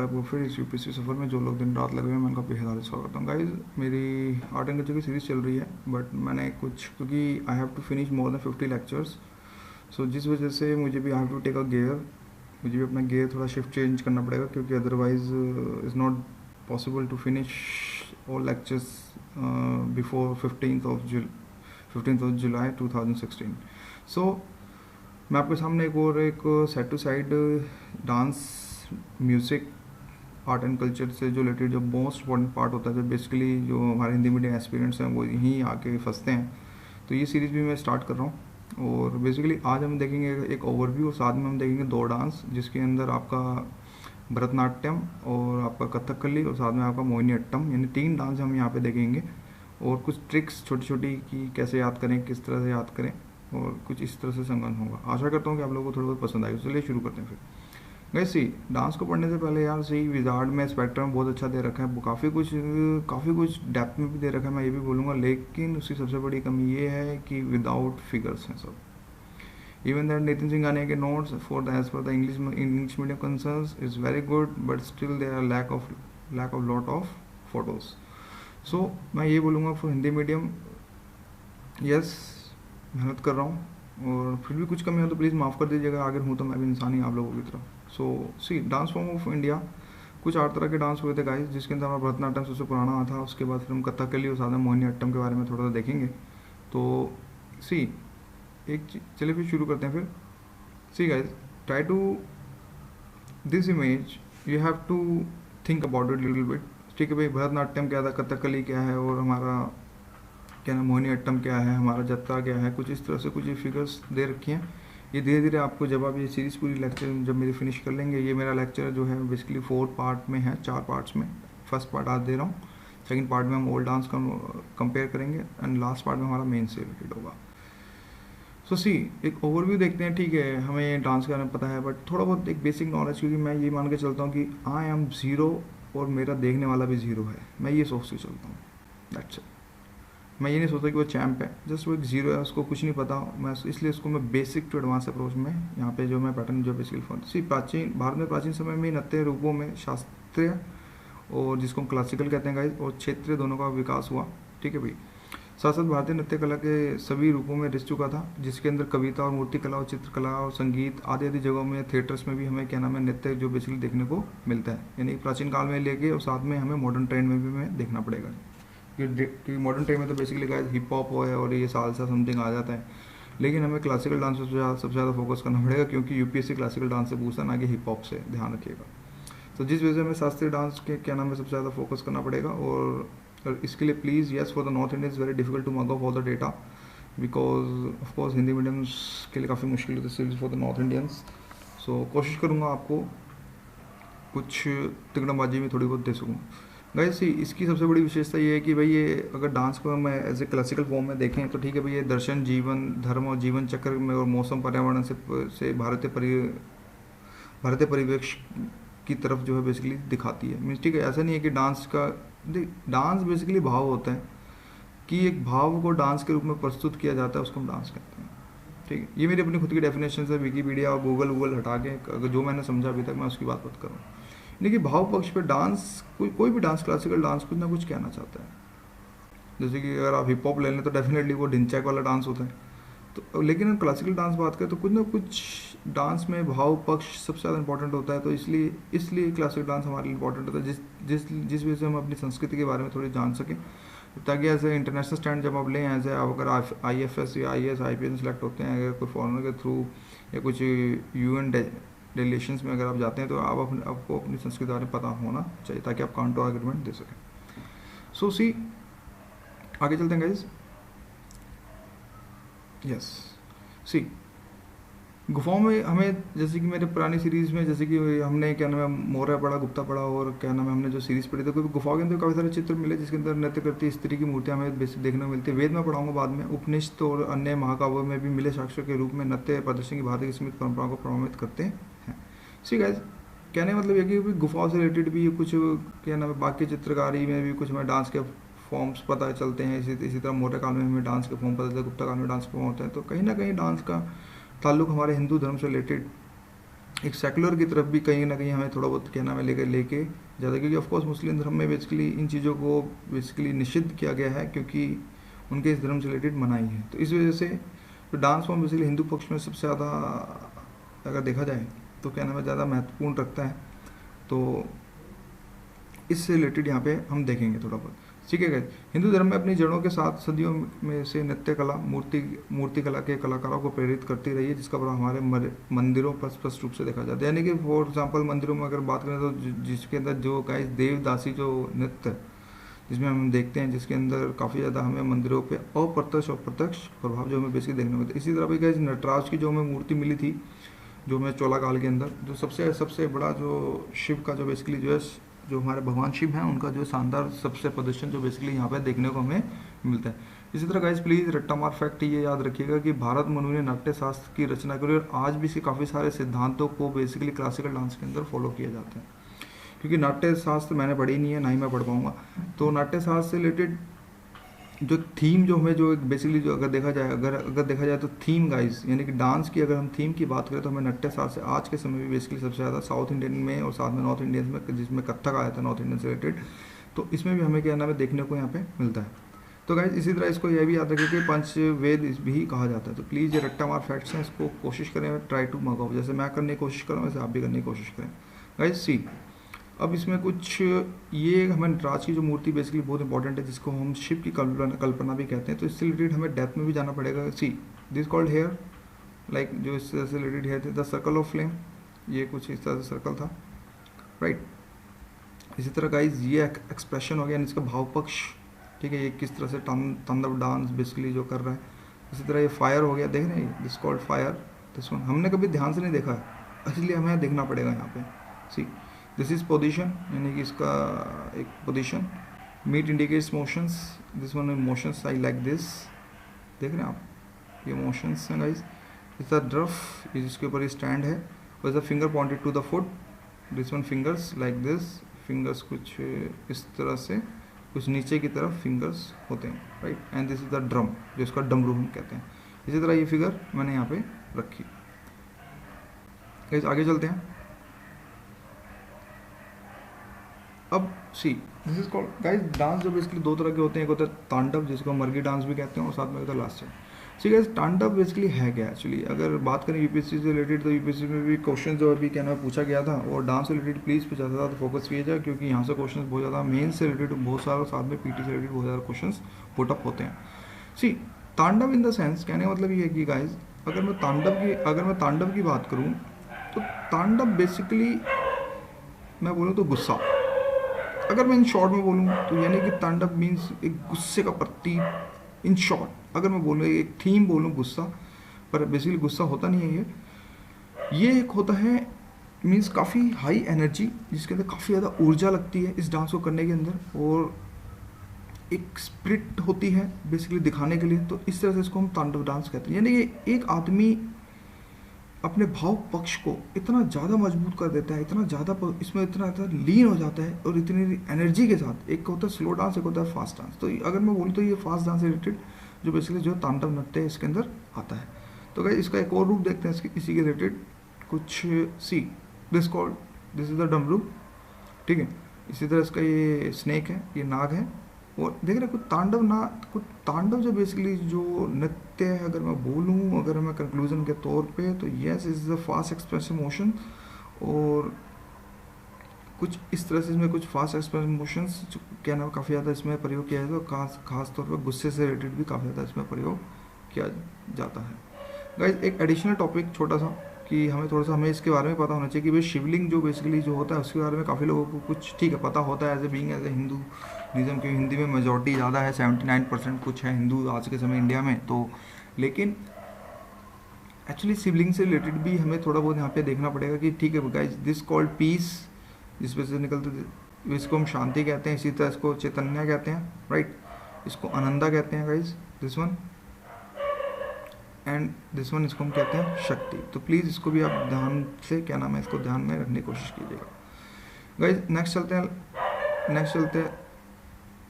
Subscribe करो फिर इस यूपीएससी सफ़र में जो लोग दिन रात लगे हुए हैं मैं उनका बेहद हार्दिक स्वागत करता हूँ। गाइज मेरी आर्ट एंड कल्चर की सीरीज़ चल रही है, बट मैंने कुछ क्योंकि I have to finish more than 50 lectures, so जिस वजह से मुझे भी I have to take a gear, मुझे भी अपना गियर थोड़ा शिफ्ट चेंज करना पड़ेगा, क्योंकि otherwise is not possible to finish all lectures before 15th of July 2016। सो मैं आपके सामने एक side to side dance, music, art and culture से जो रिलेटेड जो मोस्ट इम्पॉर्टेंट पार्ट होता है, जो बेसिकली जो हमारे हिंदी मीडियम एस्पिरेंट्स हैं वो यहीं आके फंसते हैं, तो ये सीरीज़ भी मैं स्टार्ट कर रहा हूँ। और बेसिकली आज हम देखेंगे एक ओवरव्यू और साथ में हम देखेंगे 2 डांस, जिसके अंदर आपका भरतनाट्यम और आपका कथकली और साथ में आपका मोहिनीअट्टम, यानी 3 डांस हम यहाँ पे देखेंगे। और कुछ ट्रिक्स छोटी छोटी कि कैसे याद करें, किस तरह से याद करें, और कुछ इस तरह से संगन होगा। आशा करता हूँ कि आप लोगों को थोड़ा बहुत पसंद आएगा। चलिए शुरू करते हैं फिर। गाइस सी, डांस को पढ़ने से पहले यार सी विजार्ड में स्पेक्ट्रम बहुत अच्छा दे रखा है, काफ़ी कुछ डेप्थ में भी दे रखा है, मैं ये भी बोलूँगा, लेकिन उसकी सबसे बड़ी कमी ये है कि विदाउट फिगर्स हैं सब। इवन दैट नितिन सिंघानिया के notes for the as per the English medium concerns is very good, but still there are lack of lot of photos. So मैं ये बोलूँगा फॉर हिंदी मीडियम, यस मेहनत कर रहा हूँ, और फिर भी कुछ कमी हो तो प्लीज़ माफ़ कर दीजिएगा, अगर हूँ तो मैं भी इंसान ही आप लोगों की तरह। सो सी, डांस फॉर्म ऑफ इंडिया कुछ 8 तरह के डांस हुए थे गाइस, जिसके अंदर हमारा भरतनाट्यम सबसे पुराना था। उसके बाद फिर हम कथकली और साथ में मोहिनीअट्टम के बारे में थोड़ा सा देखेंगे। तो सी चलिए फिर शुरू करते हैं फिर। See guys, try to this image, you have to think about it little bit. ठीक है भाई, भरतनाट्यम क्या था, कथकली क्या है, और हमारा क्या ना मोहिनीअट्टम क्या है, हमारा जत्था क्या है, कुछ इस तरह से कुछ फिगर्स दे रखी हैं। ये धीरे धीरे आपको, जब आप ये सीरीज़ पूरी लेक्चर जब मेरी फिनिश कर लेंगे, ये मेरा लेक्चर जो है बेसिकली 4 पार्ट में है, 4 पार्ट्स में। फर्स्ट पार्ट आज दे रहा हूँ, सेकंड पार्ट में हम ओल्ड डांस का कंपेयर करेंगे, एंड लास्ट पार्ट में हमारा मेन से रिलेटेड होगा। सो सी, एक ओवरव्यू देखते हैं। ठीक है, हमें डांस के बारे में पता है, बट थोड़ा बहुत एक बेसिक नॉलेज, क्योंकि मैं ये मान के चलता हूँ कि आई एम ज़ीरो और मेरा देखने वाला भी ज़ीरो है, मैं ये सोच के चलता हूँ। That's it. मैं ये नहीं सोचता कि वो चैम्प है, जस्ट वो एक ज़ीरो है, उसको कुछ नहीं पता। मैं इसलिए उसको मैं बेसिक टू एडवांस अप्रोच में यहाँ पे जो मैं पैटर्न जो बेसिकली फॉलो। सी, भारत में प्राचीन समय में नृत्य रूपों में शास्त्रीय और जिसको हम क्लासिकल कहते हैं गाइस, और क्षेत्रीय दोनों का विकास हुआ। ठीक है भाई, साथ साथ भारतीय नृत्य कला के सभी रूपों में रिस चुका था, जिसके अंदर कविता और मूर्ति कला और चित्रकला और संगीत आदि आदि जगहों में, थिएटर्स में भी हमें क्या नाम है नृत्य जो बेसिकली देखने को मिलता है, यानी प्राचीन काल में लेके और साथ में हमें मॉडर्न ट्रेंड में भी हमें देखना पड़ेगा। कि मॉडर्न टाइम में तो बेसिकली गाइस हिप हॉप है और ये सालसा समथिंग आ जाता है, लेकिन हमें क्लासिकल डांस पर सबसे ज़्यादा फोकस करना पड़ेगा, क्योंकि यूपीएससी क्लासिकल डांस से पूछता, ना कि हिप हॉप से, ध्यान रखिएगा। तो जिस वजह से हमें शास्त्रीय डांस के क्या नाम है सबसे ज़्यादा फोकस करना पड़ेगा। और इसके लिए please, yes, for the north Indian is very difficult to mug up all the data, because of course Hindi mediums के लिए काफ़ी मुश्किल होती है for the north Indians. So कोशिश करूँगा आपको कुछ तिगड़मबाजी में थोड़ी बहुत दे सकूँ। गाइस, इसकी सबसे बड़ी विशेषता ये है कि भाई ये अगर डांस को हम एज ए क्लासिकल फॉर्म में देखें तो ठीक है भाई, ये दर्शन, जीवन, धर्म और जीवन चक्र में और मौसम, पर्यावरण से भारतीय परिवेश की तरफ जो है बेसिकली दिखाती है। मीन्स ठीक है, ऐसा नहीं है कि डांस बेसिकली भाव होता है, कि एक भाव को डांस के रूप में प्रस्तुत किया जाता है, उसको हम डांस कहते हैं। ठीक है, ये मेरी अपनी खुद की डेफिनेशन है, विकीपीडिया और गूगल हटा के अगर जो मैंने समझा अभी तक मैं उसकी बात करूँ। देखिए, भाव पक्ष पे डांस, कोई भी डांस, क्लासिकल डांस कुछ ना कुछ कहना चाहता है। जैसे कि अगर आप हिप हॉप ले लें तो डेफिनेटली वो ढिंचैक वाला डांस होता है, तो लेकिन अगर क्लासिकल डांस बात करें तो कुछ ना कुछ डांस में भाव पक्ष सबसे ज़्यादा इंपॉर्टेंट होता है। तो इसलिए क्लासिकल डांस हमारे लिए इंपॉर्टेंट होता है, जिस वजह से हम अपनी संस्कृति के बारे में थोड़ी जान सकें, ताकि एज ए इंटरनेशनल स्टैंड जब आप लें, एज ए अगर IFS या IAS IPS में सेलेक्ट होते हैं, अगर कोई फॉरनर के थ्रू या कुछ UN डेलीगेशंस में अगर आप जाते हैं, तो आपको अपनी संस्कृति के बारे में पता होना चाहिए, ताकि आप काउंटर आर्गुमेंट दे सकें। सो सी, आगे चलते हैं गाइज। यस, सी, गुफाओं में हमें, जैसे कि मेरे पुरानी सीरीज़ में, जैसे कि हमने क्या नाम है मौर्य पढ़ा, गुप्ता पढ़ा, और क्या नाम है हमने जो सीरीज़ पढ़ी, तो कोई गुफाओं के अंदर काफ़ी सारे चित्र मिले, जिसके अंदर नृत्य करती स्त्री की मूर्तियाँ हमें बेसिक देखने को मिलती है। वेद में पढ़ाऊँगा बाद में, उपनिषद और अन्य महाकाव्यों में भी मिले साक्ष्यों के रूप में नृत्य प्रदर्शन की भारतीय स्मृति परंपराओं को प्रभावित करते हैं। सी गाइज, कहने का मतलब ये कि गुफाओं से रिलेटेड भी कुछ क्या नाम है, बाकी चित्रकारी में भी कुछ हमें डांस के फॉर्म्स पता चलते हैं। इसी तरह मौर्य काल में हमें डांस के फॉर्म पता चलते हैं, गुप्ता काल में डांस के फॉर्म होते हैं। तो कहीं ना कहीं डांस का ताल्लुक हमारे हिंदू धर्म से रिलेटेड एक सेकुलर की तरफ भी कहीं ना कहीं हमें थोड़ा बहुत क्या नाम है लेके ज़्यादा, क्योंकि ऑफकोर्स मुस्लिम धर्म में बेसिकली इन चीज़ों को बेसिकली निषिद्ध किया गया है, क्योंकि उनके इस धर्म से रिलेटेड मनाही है। तो इस वजह से तो डांस फॉर्म बेसिकली हिंदू पक्ष में सबसे ज़्यादा अगर देखा जाए तो क्या नाम है ज़्यादा महत्वपूर्ण रखता है। तो इससे रिलेटेड यहाँ पे हम देखेंगे थोड़ा बहुत, ठीक है गाइस। हिंदू धर्म में अपनी जड़ों के साथ सदियों में से नृत्य कला मूर्ति कला के कलाकारों को प्रेरित करती रही है, जिसका प्रभाव हमारे मंदिरों पर स्पष्ट रूप से देखा जाता है। यानी कि फॉर एग्जांपल मंदिरों में अगर बात करें तो जिसके अंदर जो गाइस देवदासी जो नृत्य जिसमें हम देखते हैं, जिसके अंदर काफ़ी ज़्यादा हमें मंदिरों पे अप्रत्यक्ष और प्रत्यक्ष प्रभाव जो हमें बेसिकली देखने को मिलता है। इसी तरह भी गाइस नटराज की जो हमें मूर्ति मिली थी, जो हमें चोला काल के अंदर, जो सबसे बड़ा जो शिव का जो बेसिकली जो है जो हमारे भगवान शिव हैं उनका जो शानदार सबसे प्रदर्शन जो बेसिकली यहाँ पे देखने को हमें मिलता है। इसी तरह गाइस प्लीज़ रट्टा मार फैक्ट ये याद रखिएगा कि भारत मनु ने नाट्य शास्त्र की रचना करी और आज भी इसके काफ़ी सारे सिद्धांतों को बेसिकली क्लासिकल डांस के अंदर फॉलो किया जाता है। क्योंकि नाट्य शास्त्र मैंने पढ़ी नहीं है, ना ही मैं पढ़ पाऊँगा, तो नाट्य शास्त्र से रिलेटेड जो थीम जो हमें जो बेसिकली जो अगर देखा जाए तो थीम गाइस, यानी कि डांस की अगर हम थीम की बात करें तो हमें नाट्य शास्त्र से आज के समय में बेसिकली सबसे ज़्यादा साउथ इंडियन में और साथ में नॉर्थ इंडियन में, जिसमें कथक आया था नॉर्थ इंडियन से रिलेटेड, तो इसमें भी हमें क्या नाम है देखने को यहाँ पे मिलता है। तो गाइस इसी तरह इसको यह भी याद रखें कि पंचवेद भी कहा जाता है। तो प्लीज़ ये रट्टा मार फैक्ट्स हैं, इसको कोशिश करें, ट्राई टू मग ऑफ, जैसे मैं करने की कोशिश कर रहा हूँ वैसे आप भी करने की कोशिश करें गाइस। सी अब इसमें कुछ ये हमें नटराज की जो मूर्ति बेसिकली बहुत इंपॉर्टेंट है, जिसको हम शिव की कल्पना भी कहते हैं, तो इससे रिलेटेड हमें डेप्थ में भी जाना पड़ेगा। See this called hair, like जो इससे रिलेटेड हेयर थे द सर्कल ऑफ फ्लेम, ये कुछ इस तरह से सर्कल था, राइट। इसी तरह गाइज ये एक्सप्रेशन हो गया, इसका भाव पक्ष, ठीक है, ये किस तरह से तांडव डांस बेसिकली जो कर रहा है। इसी तरह ये फायर हो गया, देख रहे हैं this called fire, this one हमने कभी ध्यान से नहीं देखा है, इसलिए हमें देखना पड़ेगा यहाँ पे। सी दिस इज पोजीशन, यानी कि इसका एक position. Meet indicates motions, this one motions I like this, देख रहे हैं आप, ये मोशंस हैं गाइज। इस ड्रफ, इसके ऊपर स्टैंड है, और the finger pointed to the foot, this one fingers like this, fingers कुछ इस तरह से, कुछ नीचे की तरफ फिंगर्स होते हैं, right. And this is the drum, जो इसका डमरू हम कहते हैं। इसी तरह ये फिगर मैंने यहाँ पे रखी। गाइज आगे चलते हैं। अब see this is called guys dance, जो बेसिकली दो तरह के होते हैं, एक होता है तांडव जिसको मर्गी डांस भी कहते हैं, और साथ में होता है लास्ट है। सी गाइस तांडव बेसिकली है क्या एक्चुअली, अगर बात करें यूपीएससी से रिलेटेड, तो यूपीएससी में भी क्वेश्चन जो अभी क्या नाम पूछा गया था, और डांस से रिलेटेड प्लीज़ ज़्यादा से ज़्यादा फोकस किया जाए, क्योंकि यहाँ से क्वेश्चन बहुत ज़्यादा मेन से रिलेटेड बहुत सारे, साथ में पीटी से रिलेटेड बहुत ज़्यादा क्वेश्चन पुटअप होते हैं। सी तांडव इन द सेंस, कहने का मतलब ये है कि गाइज अगर मैं तांडव की बात करूँ, तो तांडव बेसिकली मैं बोलूँ तो गुस्सा, अगर मैं इन शॉर्ट में बोलूँ तो, यानी कि तांडव मीन्स एक गुस्से का प्रतीक। इन शॉर्ट अगर मैं बोलूँ एक थीम बोलूँ गुस्सा, पर बेसिकली गुस्सा होता नहीं है ये एक होता है मीन्स काफ़ी हाई एनर्जी, जिसके अंदर काफ़ी ज़्यादा ऊर्जा लगती है इस डांस को करने के अंदर, और एक स्पिरिट होती है बेसिकली दिखाने के लिए। तो इस तरह से इसको हम तांडव डांस कहते हैं, यानी कि एक आदमी अपने भाव पक्ष को इतना ज़्यादा मजबूत कर देता है, इतना ज़्यादा इसमें इतना लीन हो जाता है, और इतनी एनर्जी के साथ, एक होता है स्लो डांस, एक होता है फास्ट डांस। तो अगर मैं बोलूँ तो ये फास्ट डांस से रिलेटेड जो बेसिकली जो तांडव नृत्य है इसके अंदर आता है। तो गाइस इसका एक और रूप देखते हैं इसी के रिलेटेड कुछ। सी दिस इज द डमरू, ठीक है। इसी तरह इसका ये स्नेक है, ये नाग है, और देख रहे कुछ तांडव जो बेसिकली जो नृत्य है, अगर मैं बोलूँ, अगर मैं कंक्लूजन के तौर पे, तो yes is the fast expressive motion, और कुछ इस तरह से इसमें कुछ फास्ट एक्सप्रेसिव मोशंस क्या नाम काफ़ी ज़्यादा इसमें प्रयोग किया जाता है, तो खास तौर पर गुस्से से रिलेटेड भी काफ़ी ज़्यादा इसमें प्रयोग किया जाता है। गाइस एक एडिशनल टॉपिक छोटा सा, कि हमें इसके बारे में पता होना चाहिए कि भाई शिवलिंग जो बेसिकली जो होता है उसके बारे में काफ़ी लोगों को कुछ ठीक है पता होता है, एज ए हिंदुइज्म, क्योंकि हिंदी में मेजॉरिटी ज़्यादा है, 79% कुछ है हिंदू आज के समय इंडिया में। तो लेकिन एक्चुअली शिवलिंग से रिलेटेड भी हमें थोड़ा बहुत यहाँ पे देखना पड़ेगा कि ठीक है गाइस दिस कॉल्ड पीस, जिसमें से निकलते इसको हम शांति कहते हैं, इसी तरह इसको चैतन्य कहते हैं, राइट। इसको आनंदा कहते हैं guys, this one, and this one इसको हम कहते हैं शक्ति। तो प्लीज़ इसको भी आप ध्यान से क्या नाम है इसको ध्यान में रखने की कोशिश कीजिएगा गाइस। नेक्स्ट चलते हैं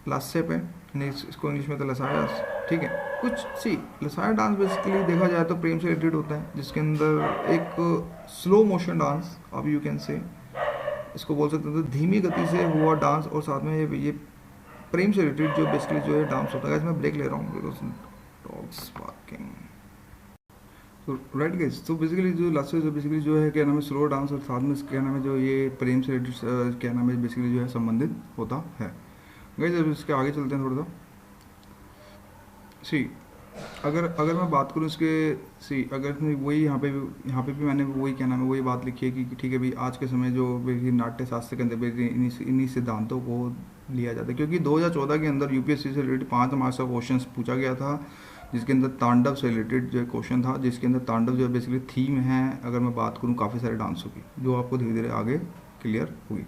लास्ट से पे, इसको इंग्लिश में तो लसाया, ठीक है। कुछ सी लसाया डांस बेसिकली देखा जाए तो प्रेम से रिलेटेड होता है, जिसके अंदर एक स्लो मोशन डांस, अब यू कैन से इसको बोल सकते हैं, तो धीमी गति से हुआ डांस और साथ में ये प्रेम से रिलेटेड जो बेसिकली जो है डांस होता है। मैं ब्रेक ले रहा हूँ बिकॉज डॉग्स बार्किंग। तो राइट गाइस, तो बेसिकली जो लास्ट जो बेसिकली जो है क्या नाम है स्लो डांस, और साथ में क्या नाम है जो ये प्रेम से रिलेटेड क्या नाम है बेसिकली जो है संबंधित होता है। गाइस अब इसके आगे चलते हैं थोड़ा सा। सी अगर अगर मैं बात करूँ इसके, सी अगर वही यहाँ पे भी मैंने वही क्या नाम है वही बात लिखी है कि ठीक है भाई, आज के समय जो नाट्य शास्त्र के अंदर इन्हीं सिद्धांतों को लिया जाता है, क्योंकि 2014 के अंदर यूपीएससी से रिलेटेड 5 मार्क्स का क्वेश्चन पूछा गया था, जिसके अंदर तांडव से रिलेटेड जो क्वेश्चन था, जिसके अंदर तांडव जो बेसिकली थीम है, अगर मैं बात करूँ काफ़ी सारे डांसों की, जो आपको धीरे धीरे आगे क्लियर होगी।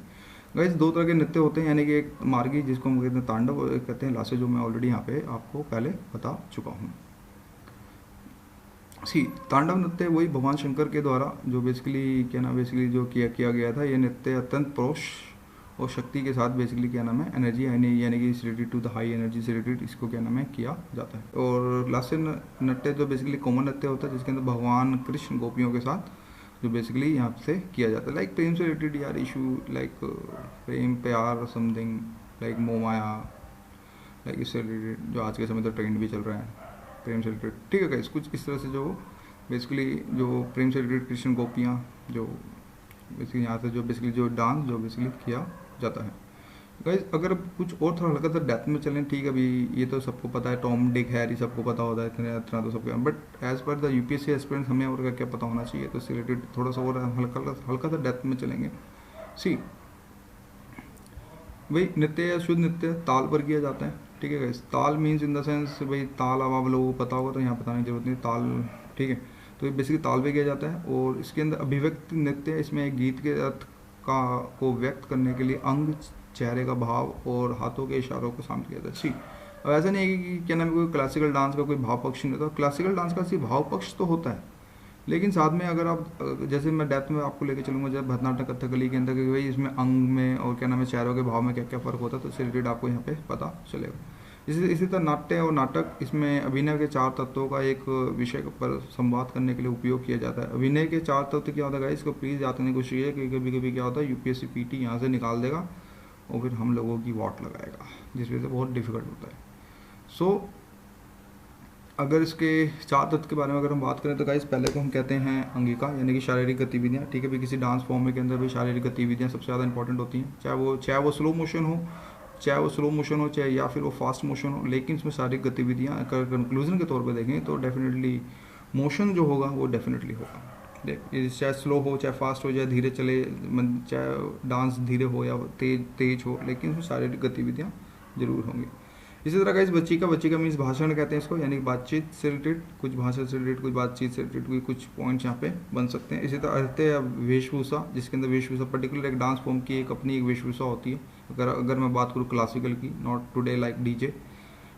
गाइस 2 तरह के नृत्य होते हैं, यानी कि एक मार्गी जिसको हम कहते हैं तांडव, और एक कहते हैं लासे, जो मैं ऑलरेडी यहाँ पे आपको पहले बता चुका हूँ। सी तांडव नृत्य वही भगवान शंकर के द्वारा जो बेसिकली क्या नाम बेसिकली जो किया गया था। ये नृत्य अत्यंत पौरुष और शक्ति के साथ बेसिकली क्या नाम है एनर्जी यानी कि related to the high energy से रिलेटेड इसको क्या नाम है किया जाता है। और लास्य नृत्य जो बेसिकली कॉमन नृत्य होता है, जिसके अंदर भगवान कृष्ण गोपियों के साथ जो बेसिकली यहाँ से किया जाता है, लाइक प्रेम से रिलेटेड यार इशू, लाइक प्रेम प्यार समथिंग, लाइक मोमाया, लाइक इससे रिलेटेड जो आज के समय तो ट्रेंड भी चल रहा है प्रेम से रिलेटेड, ठीक है गाइस। कुछ इस तरह से जो बेसिकली जो प्रेम से रिलेटेड कृष्ण गोपियाँ जो बेसिकली यहाँ से जो बेसिकली जो डांस जो बेसिकली किया जाता है। गाइस अगर कुछ और थोड़ा हल्का सा डेप्थ में चलें, ठीक है अभी ये तो सबको पता है, टॉम डिक हैरी सबको पता होता है, इतना तो सबको, but as per the UPSC aspirants हमें और क्या पता होना चाहिए, तो इससे रिलेटेड थोड़ा सा और हल्का सा डेप्थ में चलेंगे। सी भाई नृत्य या शुद्ध नृत्य ताल पर किया जाता है, ठीक है गाइस। ताल मीन्स इन द सेंस भाई ताल, अब आप लोगों को पता होगा तो यहाँ बताने की जरूरत नहीं, ताल, ठीक है। तो ये बेसिकली ताल पे किया जाता है, और इसके अंदर अभिव्यक्ति नृत्य, इसमें गीत के अर्थ को व्यक्त करने के लिए अंग, चेहरे का भाव और हाथों के इशारों को शामिल किया जाता है। ठीक, अब ऐसा नहीं है कि क्या नाम है कोई क्लासिकल डांस का कोई भाव पक्ष नहीं होता, क्लासिकल डांस का सिर्फ भाव पक्ष तो होता है, लेकिन साथ में अगर आप जैसे मैं डेप्थ में आपको लेके चलूँगा जब भरतनाट्यम कथकली के अंदर कि भाई इसमें अंग में और क्या नाम है चेहरों के भाव में क्या क्या फ़र्क होता है, तो इससे रिलेटेड आपको यहाँ पे पता चलेगा। इसी तरह नाट्य और नाटक, इसमें अभिनय के 4 तत्वों का एक विषय पर संवाद करने के लिए उपयोग किया जाता है। अभिनय के 4 तत्व क्या होता है, इसको प्लीज़ याद करने की कोशिश है, क्योंकि कभी कभी क्या होता है यूपीएससी पीटी यहाँ से निकाल देगा और फिर हम लोगों की वाट लगाएगा, जिस वजह से बहुत डिफिकल्ट होता है। सो अगर इसके 4 तत्व के बारे में अगर हम बात करें तो गाइस पहले को हम कहते हैं अंगिका, यानी कि शारीरिक गतिविधियाँ, ठीक है भी किसी डांस फॉर्म में के अंदर भी शारीरिक गतिविधियाँ सबसे ज़्यादा इंपॉर्टेंट होती हैं, चाहे वो स्लो मोशन हो, चाहे या फिर वो फास्ट मोशन हो, लेकिन इसमें शारीरिक गतिविधियाँ अगर कंक्लूजन के तौर पर देखें तो डेफिनेटली मोशन जो होगा वो डेफिनेटली होगा। देख चाहे स्लो हो, चाहे फास्ट हो, चाहे धीरे चले, चाहे डांस धीरे हो या तेज हो, लेकिन उसमें शारीरिक गतिविधियाँ जरूर होंगी। इसी तरह का इस बच्ची का मीन्स भाषण कहते हैं इसको, यानी बातचीत से रिलेटेड, कुछ भाषण से रिलेटेड, कुछ बातचीत से रिलेटेड कुछ पॉइंट्स यहाँ पे बन सकते हैं। इसी तरह अर्थ या वेशभूषा, जिसके अंदर वेशभूषा पर्टिकुलर एक डांस फॉर्म की एक अपनी एक वेशभूषा होती है। अगर मैं बात करूँ क्लासिकल की, नॉट टुडे लाइक डीजे,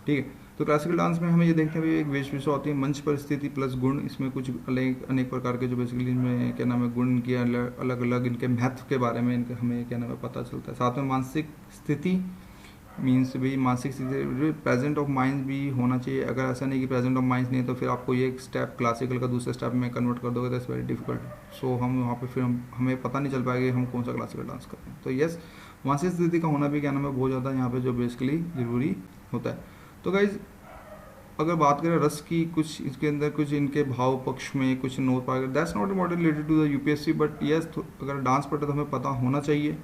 ठीक है, तो क्लासिकल डांस में हमें ये देखते हैं एक वेशभूषा होती है, मंच पर स्थिति प्लस गुण, इसमें कुछ अनेक प्रकार के जो बेसिकली इनमें क्या नाम है गुण की अलग अलग इनके महत्व के बारे में इनके हमें क्या नाम है पता चलता है। साथ में मानसिक स्थिति मीन्स भी मानसिक स्थिति, प्रेजेंट ऑफ माइंड भी होना चाहिए। अगर ऐसा नहीं कि प्रेजेंट ऑफ माइंड नहीं है तो फिर आपको ये एक स्टेप क्लासिकल का दूसरे स्टेप में कन्वर्ट कर दोगे तो इट्स वेरी डिफिकल्ट। सो हम वहाँ पे फिर हमें पता नहीं चल पाएगा हम कौन सा क्लासिकल डांस कर रहे हैं। तो यस, मानसिक स्थिति का होना भी क्या नाम है बहुत ज़्यादा यहाँ पे जो बेसिकली ज़रूरी होता है। तो गाइज अगर बात करें रस की, कुछ इसके अंदर कुछ इनके भाव पक्ष में कुछ नोट पाएगा, that's not important related to the UPSC, but yes अगर डांस पढ़े तो हमें पता होना चाहिए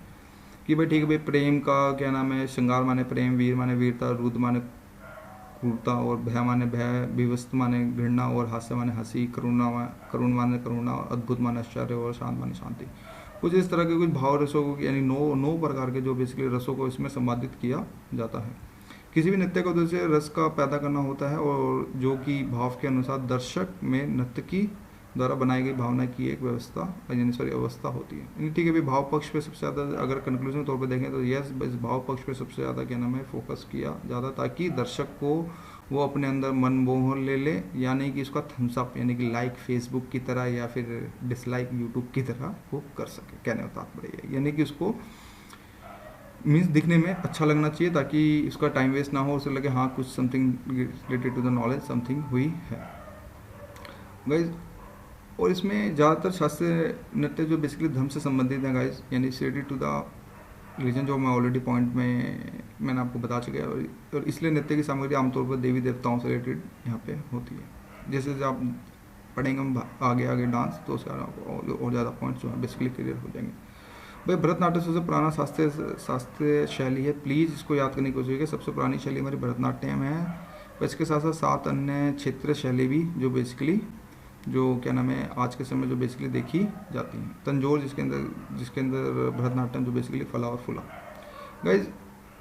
कि भाई ठीक है भाई प्रेम का क्या नाम है, श्रृंगार माने प्रेम, वीर माने वीरता, रुद्र माने क्रूरता, और भय माने भय, विवस्त माने घृणा, और हास्य माने हंसी, करुण माने करुणा, और अद्भुत माने आश्चर्य, और शांत माने शांति। कुछ इस तरह के कुछ भाव रसों को यानी 9 प्रकार के जो बेसिकली रसों को इसमें संपादित किया जाता है। किसी भी नृत्य का उद्देश्य रस का पैदा करना होता है, और जो कि भाव के अनुसार दर्शक में नर्तकी द्वारा बनाई गई भावना की एक अवस्था होती है। ठीक है भाई, भाव पक्ष पे सबसे ज़्यादा अगर कंक्लूजन तौर पे देखें तो यस, इस भाव पक्ष पे सबसे ज़्यादा क्या नाम है फोकस किया जाता, ताकि दर्शक को वो अपने अंदर मन मोह ले, यानी कि इसका थम्सअप यानी कि लाइक फेसबुक की तरह या फिर डिसलाइक यूट्यूब की तरह वो कर सके। कहने का तात्पर्य है यानी कि उसको मीन्स दिखने में अच्छा लगना चाहिए ताकि उसका टाइम वेस्ट ना हो, उसे लगे हाँ कुछ something related to the knowledge something हुई है गाइज। और इसमें ज़्यादातर शास्त्रीय नृत्य जो बेसिकली धर्म से संबंधित है गाइज, यानी रिलेटेड टू द रिलीजन, जो मैं ऑलरेडी पॉइंट में मैंने आपको बता चुका है। और इसलिए नृत्य की सामग्री आमतौर पर देवी देवताओं से रिलेटेड यहाँ पे होती है। जैसे जैसे आप पढ़ेंगे हम आगे आगे डांस, तो उसका और ज़्यादा पॉइंट्स जो है बेसिकली क्लियर हो जाएंगे। भाई भरतनाट्यम सबसे पुराना शास्त्रीय शैली है, प्लीज़ इसको याद करने की कोशिश कीजिए। सबसे पुरानी शैली हमारी भरतनाट्यम है, और इसके साथ साथ 7 अन्य क्षेत्रीय शैली भी जो बेसिकली जो क्या नाम है आज के समय जो बेसिकली देखी जाती हैं। तंजौर जिसके अंदर भरतनाट्यम जो बेसिकली फला और फूला। गाइज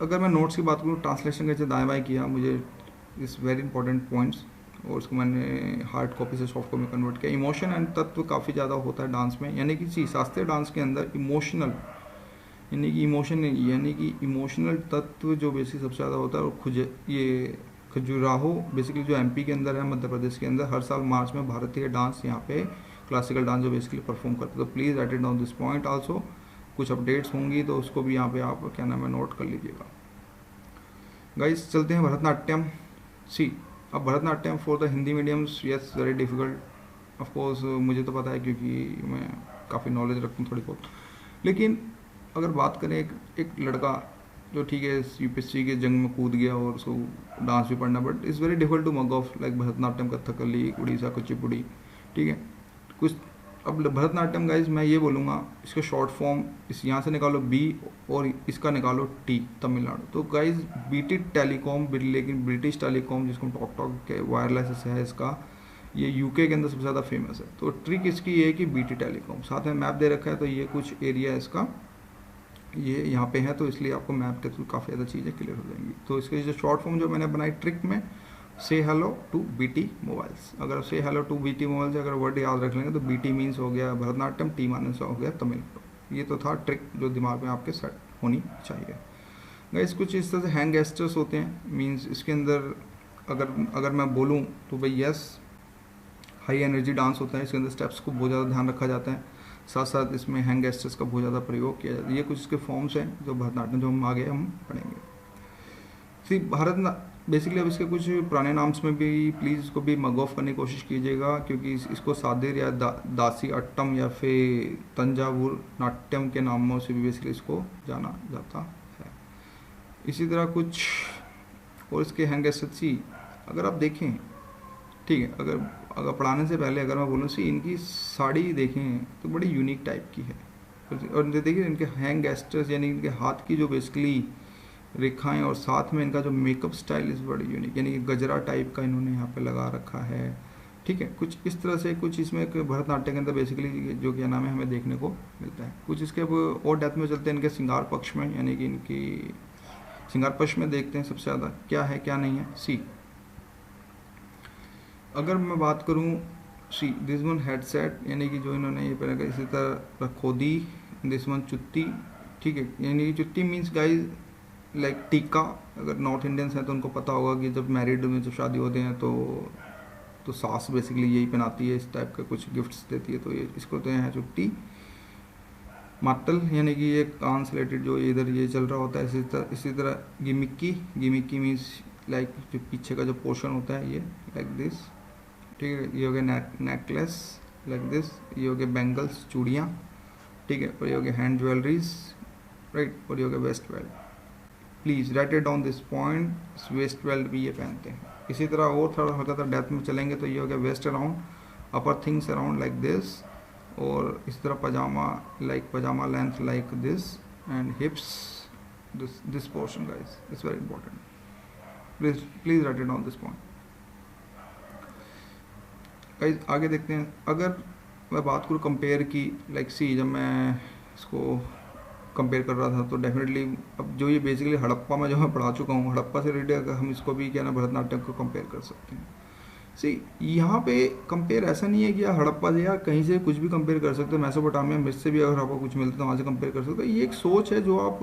अगर मैं नोट्स की बात करूँ, ट्रांसलेशन कैसे दाएँ बाएँ किया मुझे इस वेरी इंपॉर्टेंट पॉइंट्स, और उसको मैंने हार्ड कॉपी से सॉफ्ट कॉपी में कन्वर्ट किया। इमोशन एंड तत्व काफ़ी ज़्यादा होता है डांस में, यानी कि शास्त्रीय डांस के अंदर इमोशनल यानी कि इमोशनल तत्व जो बेसिकली सबसे ज़्यादा होता है। और ये खजुराहो बेसिकली जो एमपी के अंदर है, मध्य प्रदेश के अंदर, हर साल मार्च में भारतीय डांस यहाँ पे क्लासिकल डांस जो बेसिकली परफॉर्म करते हैं। तो please write it down this point also. कुछ अपडेट्स होंगी तो उसको भी यहाँ पे आप क्या नाम है नोट कर लीजिएगा। गाइस चलते हैं भरतनाट्यम। सी अब Bharatanatyam for the Hindi mediums, yes very difficult of course, मुझे तो पता है क्योंकि मैं काफ़ी नॉलेज रखता हूँ थोड़ी बहुत। लेकिन अगर बात करें एक लड़का जो ठीक है यूपीएससी के जंग में कूद गया और उसको डांस भी पढ़ना, but it's very difficult to mug off like Bharatanatyam, Kathakali, Orissa Kuchipudi, ठीक है कुछ। अब भरतनाट्यम गाइज मैं ये बोलूँगा, इसका शॉर्ट फॉर्म इस यहाँ से निकालो बी और इसका निकालो टी, तमिलनाडु। तो गाइज बीटी टेलीकॉम, लेकिन ब्रिटिश टेलीकॉम जिसको टॉक के वायरलेस है इसका, ये यूके के अंदर सबसे ज़्यादा फेमस है। तो ट्रिक इसकी ये है कि बीटी टेलीकॉम, साथ में मैप दे रखा है, तो ये कुछ एरिया है इसका, ये यहाँ पे है, तो इसलिए आपको मैप के थ्रू काफ़ी ज़्यादा चीज़ें क्लियर हो जाएंगी। तो इसके जो शॉर्ट फॉर्म जो मैंने बनाई ट्रिक में, से हेलो टू बीटी मोबाइल्स। अगर से हेलो टू बीटी मोबाइल्स अगर वर्ड याद रख लेंगे तो बीटी मीन्स हो गया भरतनाट्यम, टी माइनस हो गया तमिलनाडु। ये तो था ट्रिक जो दिमाग में आपके सेट होनी चाहिए। गाइस कुछ इस तरह से हैंड गेस्टर्स होते हैं, मीन्स इसके अंदर अगर मैं बोलूँ तो भाई यस हाई एनर्जी डांस होता है, इसके अंदर स्टेप्स को बहुत ज़्यादा ध्यान रखा जाता है, साथ साथ इसमें हैंड गेस्टर्स का बहुत ज़्यादा प्रयोग किया जाता है। ये कुछ इसके फॉर्म्स हैं जो भरतनाट्यम जो हम आगे हम पढ़ेंगे। सी बेसिकली अब इसके कुछ पुराने नाम्स में भी प्लीज़ इसको भी मग ऑफ करने की कोशिश कीजिएगा, क्योंकि इसको सादिर या दासी अट्टम या फिर तंजावुर नाट्यम के नामों से भी बेसिकली इसको जाना जाता है। इसी तरह कुछ और इसके हैंड गेस्टर्स अगर आप देखें, ठीक है, अगर पढ़ाने से पहले अगर मैं बोलूँ सी इनकी साड़ी देखें तो बड़ी यूनिक टाइप की है। और देखिए इनके हैंड गेस्टर्स यानी इनके हाथ की जो बेसिकली रेखाएं और साथ में इनका जो मेकअप स्टाइल इज़ बड़ी यूनिक, यानी कि गजरा टाइप का इन्होंने यहाँ पे लगा रखा है, ठीक है। कुछ इस तरह से कुछ इसमें भरतनाट्यम के अंदर बेसिकली जो क्या नाम है हमें देखने को मिलता है। कुछ इसके अब और डेप्थ में चलते हैं इनके श्रृंगार पक्ष में, यानी कि इनकी श्रृंगार पक्ष में देखते हैं सबसे ज़्यादा क्या है क्या नहीं है। सी अगर मैं बात करूं, सी दिस वन हेडसेट, यानी कि जो इन्होंने ये पहना, इसी तरह खोदी, दिस वन चुत्ती, ठीक है, यानी कि चुत्ती मीन्स गाइज लाइक टीका। अगर नॉर्थ इंडियंस हैं तो उनको पता होगा कि जब मैरिड में जब शादी होते हैं तो सास बेसिकली यही पहनाती है, इस टाइप का कुछ गिफ्ट्स देती है, तो ये इसको तो है चुट्टी। मातल यानी कि ये कान से रिलेटेड जो इधर ये चल रहा होता है। इसी तरह गिमिक्की मीन्स लाइक जो पीछे का जो पोर्शन होता है ये लाइक दिस, ठीक है। ये हो गया नेकलेस लाइक दिस, ये हो गया बैंगल्स चूड़ियाँ, ठीक है। और ये हो गया हैंड ज्वेलरीज, राइट। और ये हो गया waste belt. Please write it down this point, waste belt भी ये पहनते हैं। इसी तरह और थोड़ा हल्का सा डेप्थ में चलेंगे तो ये हो गया waist around, upper things around like this, और इस तरह पजामा length like this, and hips this portion guys it's very important. Please write it down this point guys. आगे देखते हैं। अगर मैं बात करूँ कंपेयर की, लाइक सी जब मैं इसको कंपेयर कर रहा था तो डेफिनेटली अब जो ये बेसिकली हड़प्पा में जो मैं पढ़ा चुका हूँ, हड़प्पा से रिलेटेड अगर हम इसको भी क्या ना भरतनाट्यम को कंपेयर कर सकते हैं। सी यहाँ पे कंपेयर ऐसा नहीं है कि यार हड़प्पा से या कहीं से कुछ भी कंपेयर कर सकते हो, मैसोपोटामिया मिस से भी अगर आपको कुछ मिलता है तो वहाँ से कंपेयर कर सकते हो। ये एक सोच है जो आप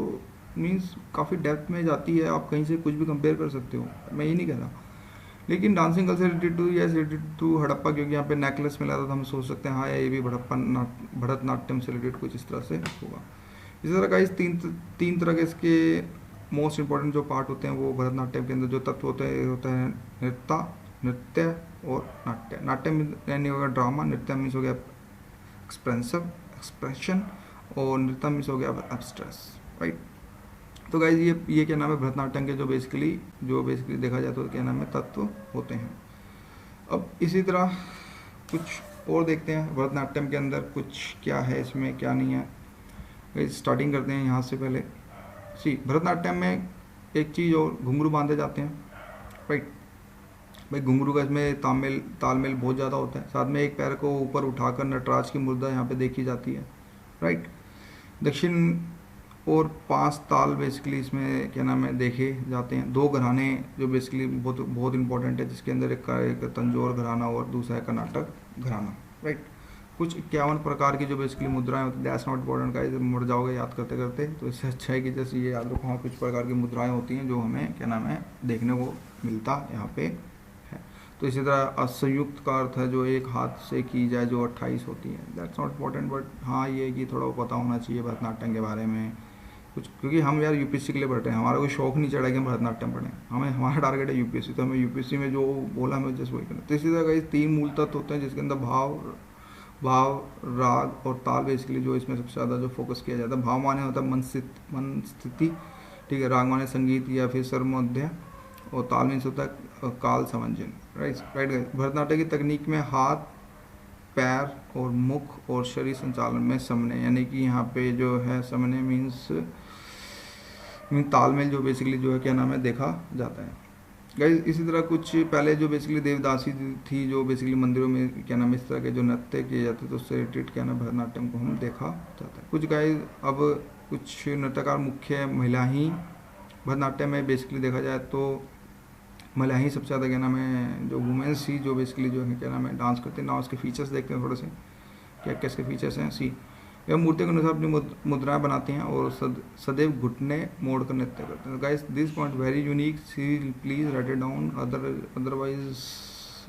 मीन्स काफ़ी डेप्थ में जाती है, आप कहीं से कुछ भी कंपेयर कर सकते हो, मैं ये नहीं कह रहा। लेकिन डांसिंग गर्ल से रिलेटेड टू या रिलेटेड टू हड़प्पा, क्योंकि यहाँ पे नेकलेस मिला था तो हम सोच सकते हैं हाँ ये भी भरतनाट्यम से रिलेटेड कुछ इस तरह से होगा। इसी तरह गाइस तीन तरह के इसके मोस्ट इंपॉर्टेंट जो पार्ट होते हैं वो भरतनाट्यम के अंदर जो तत्व होते हैं होता है नृत्य और नाट्य। नाट्य यानी हो गया ड्रामा, नृत्य मीन्स हो गया एक्सप्रेशन और नृत्य मीन्स हो गया एब्स्ट्रेस, राइट। तो गाइज ये क्या नाम है भरतनाट्यम के जो बेसिकली देखा जाए तो क्या नाम है तत्व होते हैं। अब इसी तरह कुछ और देखते हैं भरतनाट्यम के अंदर कुछ क्या है इसमें क्या नहीं है। स्टार्टिंग करते हैं यहाँ से पहले। भरतनाट्यम में एक चीज़ और घुंघरू बांधे जाते हैं, राइट। भाई घुंघरू का इसमें तालमेल बहुत ज़्यादा होता है। साथ में एक पैर को ऊपर उठाकर नटराज की मुद्रा यहाँ पे देखी जाती है, राइट। दक्षिण और 5 ताल बेसिकली इसमें क्या नाम है देखे जाते हैं। 2 घराने जो बेसिकली बहुत इंपॉर्टेंट है, जिसके अंदर एक तंजौर घराना और दूसरा है कर्नाटक घराना, राइट। कुछ 51 प्रकार की जो बेसिकली मुद्राएं होती है। दैट्स नॉट इंपॉर्टेंट गाइस, मर जाओगे याद करते करते, तो इससे अच्छा है कि जैसे ये याद रखो। हाँ, कुछ प्रकार की मुद्राएं होती हैं जो हमें क्या नाम है देखने को मिलता यहाँ पे है। तो इसी तरह असंयुक्त का अर्थ है जो एक हाथ से की जाए जो 28 होती है। दैट्स नॉट इंपॉर्टेंट, बट हाँ ये कि थोड़ा पता होना चाहिए भरतनाट्यम के बारे में कुछ, क्योंकि हम यार यूपीएससी के लिए पढ़ रहे हैं। हमारा कोई शौक नहीं चढ़ा कि हम भरतनाट्यम पढ़ें, हमारा टारगेट है यूपीएससी। तो हमें यूपीएससी में जो बोला हमें जस्ट वही करना। तो इसी तरह 3 मूल तत्व होते हैं जिसके अंदर भाव, राग और ताल बेसिकली जो इसमें सबसे ज़्यादा जो फोकस किया जाता है। भाव माने होता है मन स्थिति, ठीक है। राग माने संगीत या फिर सर्वमध्य, और ताल मीन्स होता है काल समंजन, राइट। भरतनाट्यम की तकनीक में हाथ, पैर और मुख और शरीर संचालन में समन्वय, यानी कि यहाँ पे जो है समन्वय मीन्स तालमेल जो बेसिकली जो है क्या नाम है देखा जाता है। गाइस इसी तरह कुछ पहले जो बेसिकली देवदासी थी जो बेसिकली मंदिरों में क्या नाम इस तरह के जो नृत्य किए जाते थे, तो उससे रिलेटेड क्या नाम भरतनाट्यम को हम देखा जाता है। कुछ गाइस अब कुछ नृत्यकार मुख्य महिला ही भरतनाट्यम में बेसिकली देखा जाए तो महिला ही सबसे ज़्यादा क्या नाम है जो वुमेन्स ही जो बेसिकली जो है क्या नाम है डांस करते हैं ना। उसके फीचर्स देखते हैं थोड़े से क्या क्या इसके फीचर्स हैं। यह मूर्ति के अनुसार अपनी मुद्राएं बनाती हैं और सदैव घुटने मोड़ कर नृत्य करते हैं। Guys this point very unique, see please write it down, otherwise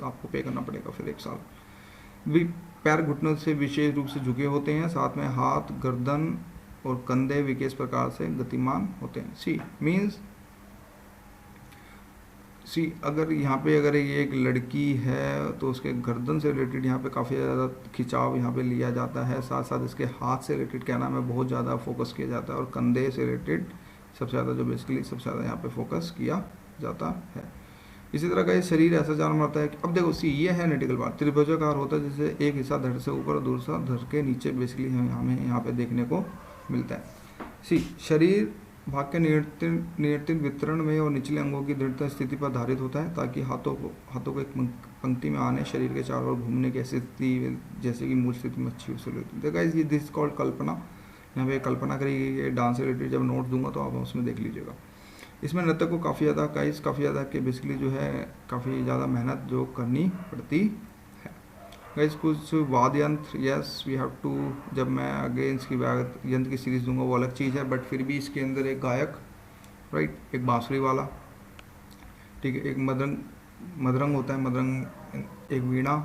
आपको पे करना पड़ेगा फिर 1 साल। भी पैर घुटनों से विशेष रूप से झुके होते हैं, साथ में हाथ, गर्दन और कंधे विशेष प्रकार से गतिमान होते हैं। मीन्स अगर यहाँ पे अगर ये एक लड़की है तो उसके गर्दन से रिलेटेड यहाँ पे काफ़ी ज़्यादा खिंचाव यहाँ पे लिया जाता है। साथ साथ इसके हाथ से रिलेटेड क्या नाम है बहुत ज़्यादा फोकस किया जाता है, और कंधे से रिलेटेड सबसे ज़्यादा जो बेसिकली सबसे ज़्यादा यहाँ पे फोकस किया जाता है। इसी तरह का ये शरीर ऐसा जानवर होता है कि अब देखो ये है नेटिकल बात, त्रिभुजाकार होता है, जैसे एक हिस्सा धड़ से ऊपर और दूसरा धड़ के नीचे बेसिकली हमें यहाँ पे देखने को मिलता है। शरीर भाग के नियंत्रित वितरण में और निचले अंगों की दृढ़ता स्थिति पर आधारित होता है, ताकि हाथों को एक पंक्ति में आने, शरीर के चारों ओर घूमने की स्थिति जैसे कि मूल स्थिति में अच्छी होती है। देखा ये दिस कॉल्ड कल्पना, यहाँ पे कल्पना करी गई है। डांस रिलेटेड जब नोट दूंगा तो आप उसमें देख लीजिएगा। इसमें नृत्य को काफ़ी ज़्यादा के बेसिकली जो है काफ़ी ज़्यादा मेहनत जो करनी पड़ती है। गाइस कुछ वाद्य यंत्र, यस वी हैव टू, जब मैं आगे इसकी वाद्य यंत्र की सीरीज़ दूंगा वो अलग चीज़ है, बट फिर भी इसके अंदर एक गायक, राइट, एक बांसुरी वाला, ठीक है, एक मदरंग होता है, मदरंग, एक वीणा,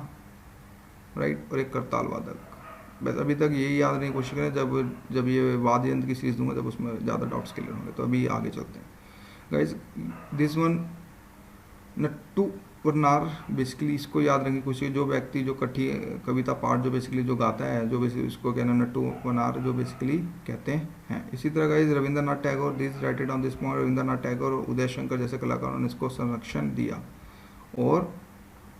राइट, और एक करताल वादक। बस अभी तक यही याद नहीं कोशिश करें, जब ये वाद्य यंत्र की सीरीज़ दूंगा जब उसमें ज़्यादा डाउट्स क्लियर होंगे। तो अभी आगे चलते हैं गाइस। दिस वन नट्टू वरनार, बेसिकली इसको याद रखने की कोशिश, जो व्यक्ति जो कविता पाठ जो बेसिकली जो गाता है, जो बेसिकली उसको कहना नट्टू वरनार जो बेसिकली कहते हैं। इसी तरह guys Rabindranath Tagore, this righted on this point, Rabindranath Tagore और उदय शंकर जैसे कलाकारों ने इसको संरक्षण दिया और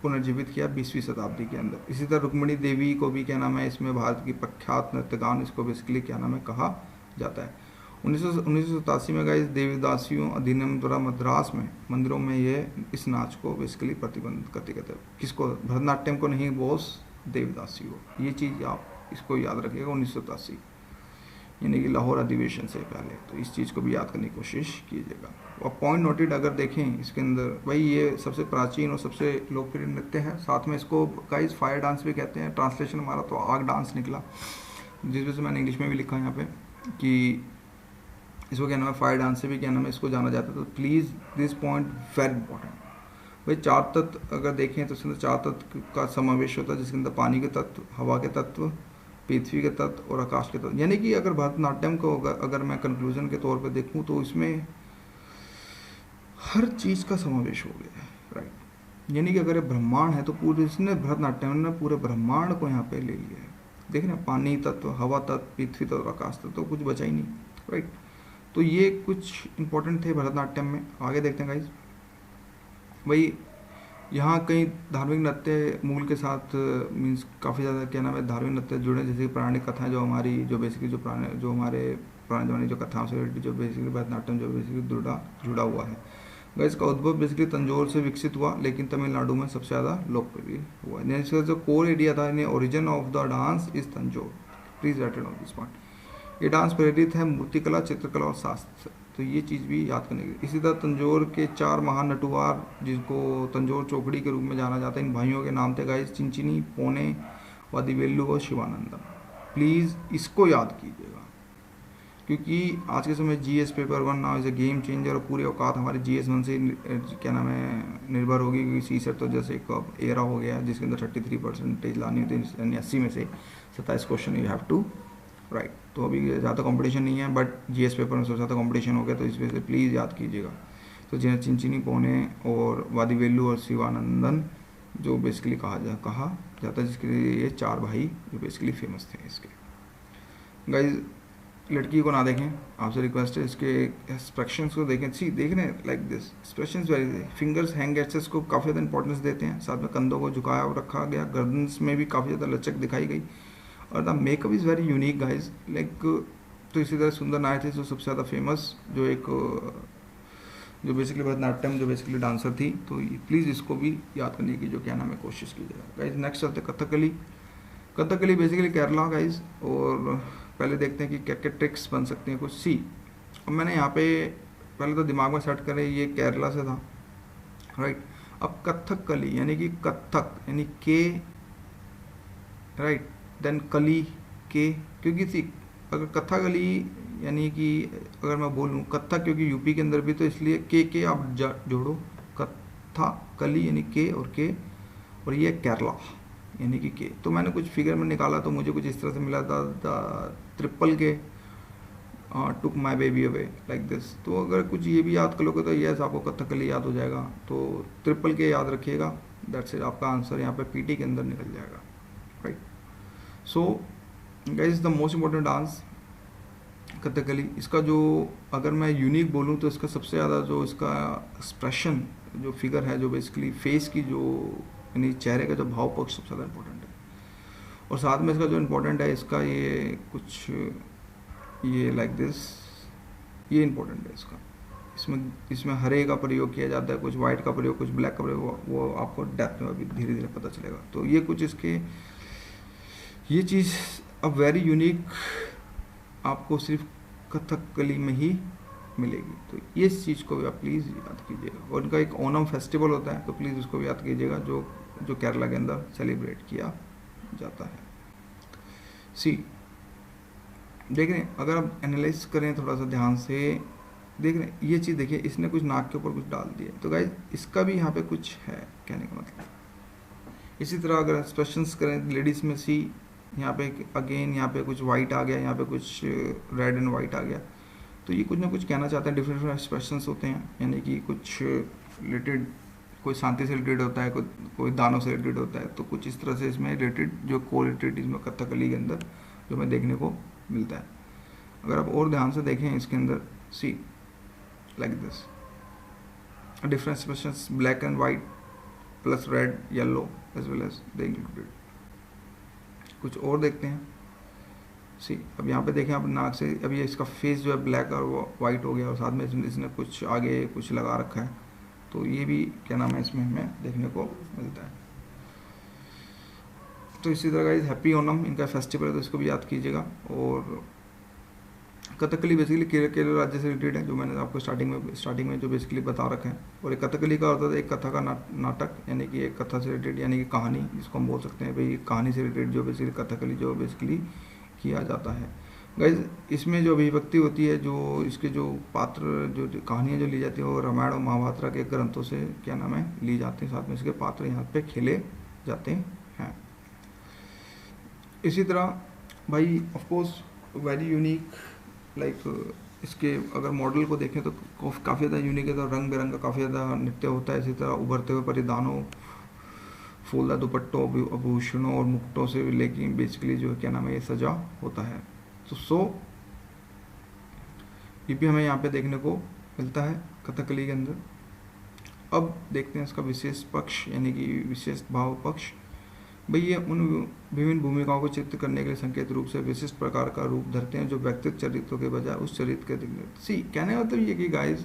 पुनर्जीवित किया 20वीं शताब्दी के अंदर। इसी तरह रुक्मिणी देवी को भी क्या नाम है इसमें भारत की प्रख्यात नृत्यगान इसको बेसिकली क्या नाम है कहा जाता है। 1987 में गाइस देवदासियों अधिनियम द्वारा मद्रास में मंदिरों में ये इस नाच को बेसिकली प्रतिबंधित करते कहते, किसको, भरतनाट्यम को नहीं बॉस, देवदासी को। ये चीज़ आप इसको याद रखिएगा 1987 यानी कि लाहौर अधिवेशन से पहले, तो इस चीज़ को भी याद करने की कोशिश कीजिएगा। और पॉइंट नोटेड अगर देखें इसके अंदर, भाई ये सबसे प्राचीन और सबसे लोकप्रिय नृत्य है। साथ में इसको गाइस फायर डांस भी कहते हैं। ट्रांसलेशन हमारा तो आग डांस निकला, जिस वजह से मैंने इंग्लिश में भी लिखा यहाँ पे कि इसको क्या नाम है फायर डांस से भी क्या नाम है इसको जाना जाता है। तो please this point very important. भाई 4 तत्व अगर देखें तो इसके अंदर 4 तत्व का समावेश होता है, जिसके अंदर पानी के तत्व, हवा के तत्व, पृथ्वी के तत्व और आकाश के तत्व। यानी कि अगर भरतनाट्यम को अगर मैं कंक्लूजन के तौर पे देखूं तो इसमें हर चीज़ का समावेश हो गया है, राइट। यानी कि अगर ये ब्रह्मांड है तो पूरे इसने भरतनाट्यम ने पूरे ब्रह्मांड को यहाँ पे ले लिया है। देख रहे हैं, पानी तत्व, हवा तत्व, पृथ्वी तत्व, आकाश तत्व, तो कुछ बचा ही नहीं, राइट। तो ये कुछ इंपॉर्टेंट थे भरतनाट्यम में। आगे देखते हैं गाइज। भाई यहाँ कई धार्मिक नृत्य मूल के साथ मीन्स काफ़ी ज़्यादा क्या नाम है धार्मिक नृत्य जुड़े, जैसे पौराणिक कथाएं जो हमारी जो बेसिकली जो हमारे पुराने ज़माने जो कथाओं से रिलेटेड जो बेसिकली भरतनाट्यम जो बेसिकली जुड़ा हुआ है। गाइस इसका उद्भव बेसिकली तंजौर से विकसित हुआ, लेकिन तमिलनाडु में सबसे ज़्यादा लोकप्रिय हुआ। इसका जो कोर एरिया था, origin of the dance is Tanjore, please write it on this point. ये डांस प्रेरित है मूर्तिकला, चित्रकला और शास्त्र, तो ये चीज़ भी याद करने की। इसी तरह तंजौर के 4 महान नटुआर, जिनको तंजौर चौकड़ी के रूप में जाना जाता है, इन भाइयों के नाम थे गाइस चिंचिनी, पोने, वादिवेल्लु और शिवानंदम। प्लीज़ इसको याद कीजिएगा, क्योंकि आज के समय GS paper 1 now is a game changer, और पूरी औकात हमारे जीएस 1 से क्या नाम है निर्भर होगी, क्योंकि सी सेट तो जैसे एक एरा हो गया जिसके अंदर 33% लानी होती है, यानी 80 में से 27 question you have to write. तो अभी ज़्यादा कंपटीशन नहीं है, बट जीएस पेपर में सबसे ज़्यादा कंपटीशन हो गया, तो इस वजह से प्लीज़ याद कीजिएगा। तो जिन्हें चिंचिनी, पोने और वादिवेल्लु और शिवानंदन जो बेसिकली कहा जाता है, जिसके लिए ये 4 भाई जो बेसिकली फेमस थे। इसके गाइज लड़की को ना देखें, आपसे रिक्वेस्ट है, इसके एक्सप्रेशंस को देखें। सी देख रहे हैं like this expressions very, fingers hang access को काफ़ी ज़्यादा इंपॉर्टेंस देते हैं, साथ में कंधों को झुकाया रखा गया, गर्दन्स में भी काफ़ी ज़्यादा लचक दिखाई गई, और the makeup is very unique guys like. तो इसी तरह सुंदर नायर थी जो सबसे ज़्यादा फेमस, जो एक जो बेसिकली भरतनाट्यम जो बेसिकली डांसर थी, तो प्लीज़ इसको भी याद करने की जो क्या नाम है कोशिश कीजिएगा गाइज। नेक्स्ट चलते कथकली। कथकली बेसिकली केरला गाइज, और पहले देखते हैं कि क्या क्या ट्रिक्स बन सकते हैं कुछ। सी अब मैंने यहाँ पे पहले तो दिमाग में सेट करें, ये केरला से था, राइट। अब कथकली यानी कि कथक यानी के, राइट, देन कली के, क्योंकि सी अगर कथकली यानी कि अगर मैं बोलूँ कथक, क्योंकि यूपी के अंदर भी, तो इसलिए के आप जोड़ो, कथकली यानी के, और ये केरला यानी कि के। तो मैंने कुछ फिगर में निकाला, तो मुझे कुछ इस तरह से मिला था, ट्रिपल के took my baby away like this. तो अगर कुछ ये भी याद कर लोगे तो यस आपको कथकली याद हो जाएगा, तो ट्रिपल के याद रखिएगा, दैट्स इट, आपका आंसर यहाँ पे पीटी के अंदर निकल जाएगा, right. So guys the most important dance Kathakali. इसका जो अगर मैं यूनिक बोलूँ तो इसका सबसे ज़्यादा जो इसका एक्सप्रेशन जो फिगर है, जो बेसिकली फेस की जो यानी चेहरे का जो भाव पक्ष सबसे ज़्यादा इम्पोर्टेंट है, और साथ में इसका जो इम्पोर्टेंट है इसका ये कुछ ये लाइक दिस, ये इम्पोर्टेंट है इसका। इसमें हरे का प्रयोग किया जाता है, कुछ वाइट का प्रयोग, कुछ ब्लैक का प्रयोग, वो आपको डेप्थ में अभी धीरे धीरे पता चलेगा। तो ये कुछ इसके ये चीज़ अब वेरी यूनिक आपको सिर्फ कथकली में ही मिलेगी, तो इस चीज़ को भी आप प्लीज़ याद कीजिएगा। और उनका एक ओनम फेस्टिवल होता है, तो प्लीज़ उसको भी याद कीजिएगा, जो केरला के अंदर सेलिब्रेट किया जाता है। सी देख रहे हैं, अगर आप एनालाइज करें थोड़ा सा ध्यान से, देख रहे हैं ये चीज़ देखिए, इसने कुछ नाक के ऊपर कुछ डाल दिया, तो गाइस इसका भी यहाँ पे कुछ है कहने का मतलब। इसी तरह अगर एक्सप्रेशंस करें लेडीज़ में, सी यहाँ पे अगेन यहाँ पे कुछ वाइट आ गया, यहाँ पे कुछ रेड एंड वाइट आ गया, तो ये कुछ ना कुछ कहना चाहते हैं। डिफरेंट एक्सप्रेशंस होते हैं, यानी कि कुछ रिलेटेड, कोई शांति से रिलेटेड होता है, कोई दानों से रिलेटेड होता है, तो कुछ इस तरह से इसमें रिलेटेड जो को रिलेटेड इसमें कथकली के अंदर जो हमें देखने को मिलता है। अगर आप और ध्यान से देखें इसके अंदर, see like this different expressions, black and white plus red yellow as well as the included. कुछ और देखते हैं, सी अब यहाँ पे देखें आप नाक से, अब ये इसका फेस जो है ब्लैक और वाइट हो गया, और साथ में इसने कुछ आगे कुछ लगा रखा है, तो ये भी क्या नाम है इसमें हमें देखने को मिलता है। तो इसी तरह गाइस हैप्पी ओनम इनका फेस्टिवल है, तो इसको भी याद कीजिएगा। और कथकली बेसिकली केरल राज्य से रिलेटेड है, जो मैंने आपको स्टार्टिंग में जो बेसिकली बता रखा है। और एक कथकली का होता है एक कथा का नाटक, यानी कि एक कथा से रिलेटेड, यानी कि कहानी जिसको हम बोल सकते हैं भाई, कहानी से रिलेटेड जो बेसिकली कथकली जो बेसिकली किया जाता है। गाइज इसमें जो अभिव्यक्ति होती है, जो इसके जो पात्र जो कहानियाँ जो ली जाती है, वो रामायण और महाभारत के ग्रंथों से क्या नाम है ली जाती हैं, साथ में इसके पात्र यहाँ पे खेले जाते हैं। इसी तरह भाई of course very unique, like इसके अगर मॉडल को देखें तो काफ़ी ज़्यादा यूनिक है, तो रंग बिरंगा काफ़ी ज़्यादा नृत्य होता है। इसी तरह उभरते हुए परिधानों, फूलदार दुपट्टों, आभूषणों और मुकुटों से लेके बेसिकली जो है क्या नाम है ये सजा होता है। तो ये भी हमें यहाँ पे देखने को मिलता है कथकली के अंदर। अब देखते हैं इसका विशेष पक्ष यानी कि विशेष भाव पक्ष। भाई ये उन विभिन्न भूमिकाओं को चित्रित करने के लिए संकेत रूप से विशिष्ट प्रकार का रूप धरते हैं जो व्यक्तिगत चरित्रों के बजाय उस चरित्र के दिखने। सी कहने का मतलब ये कि गाइस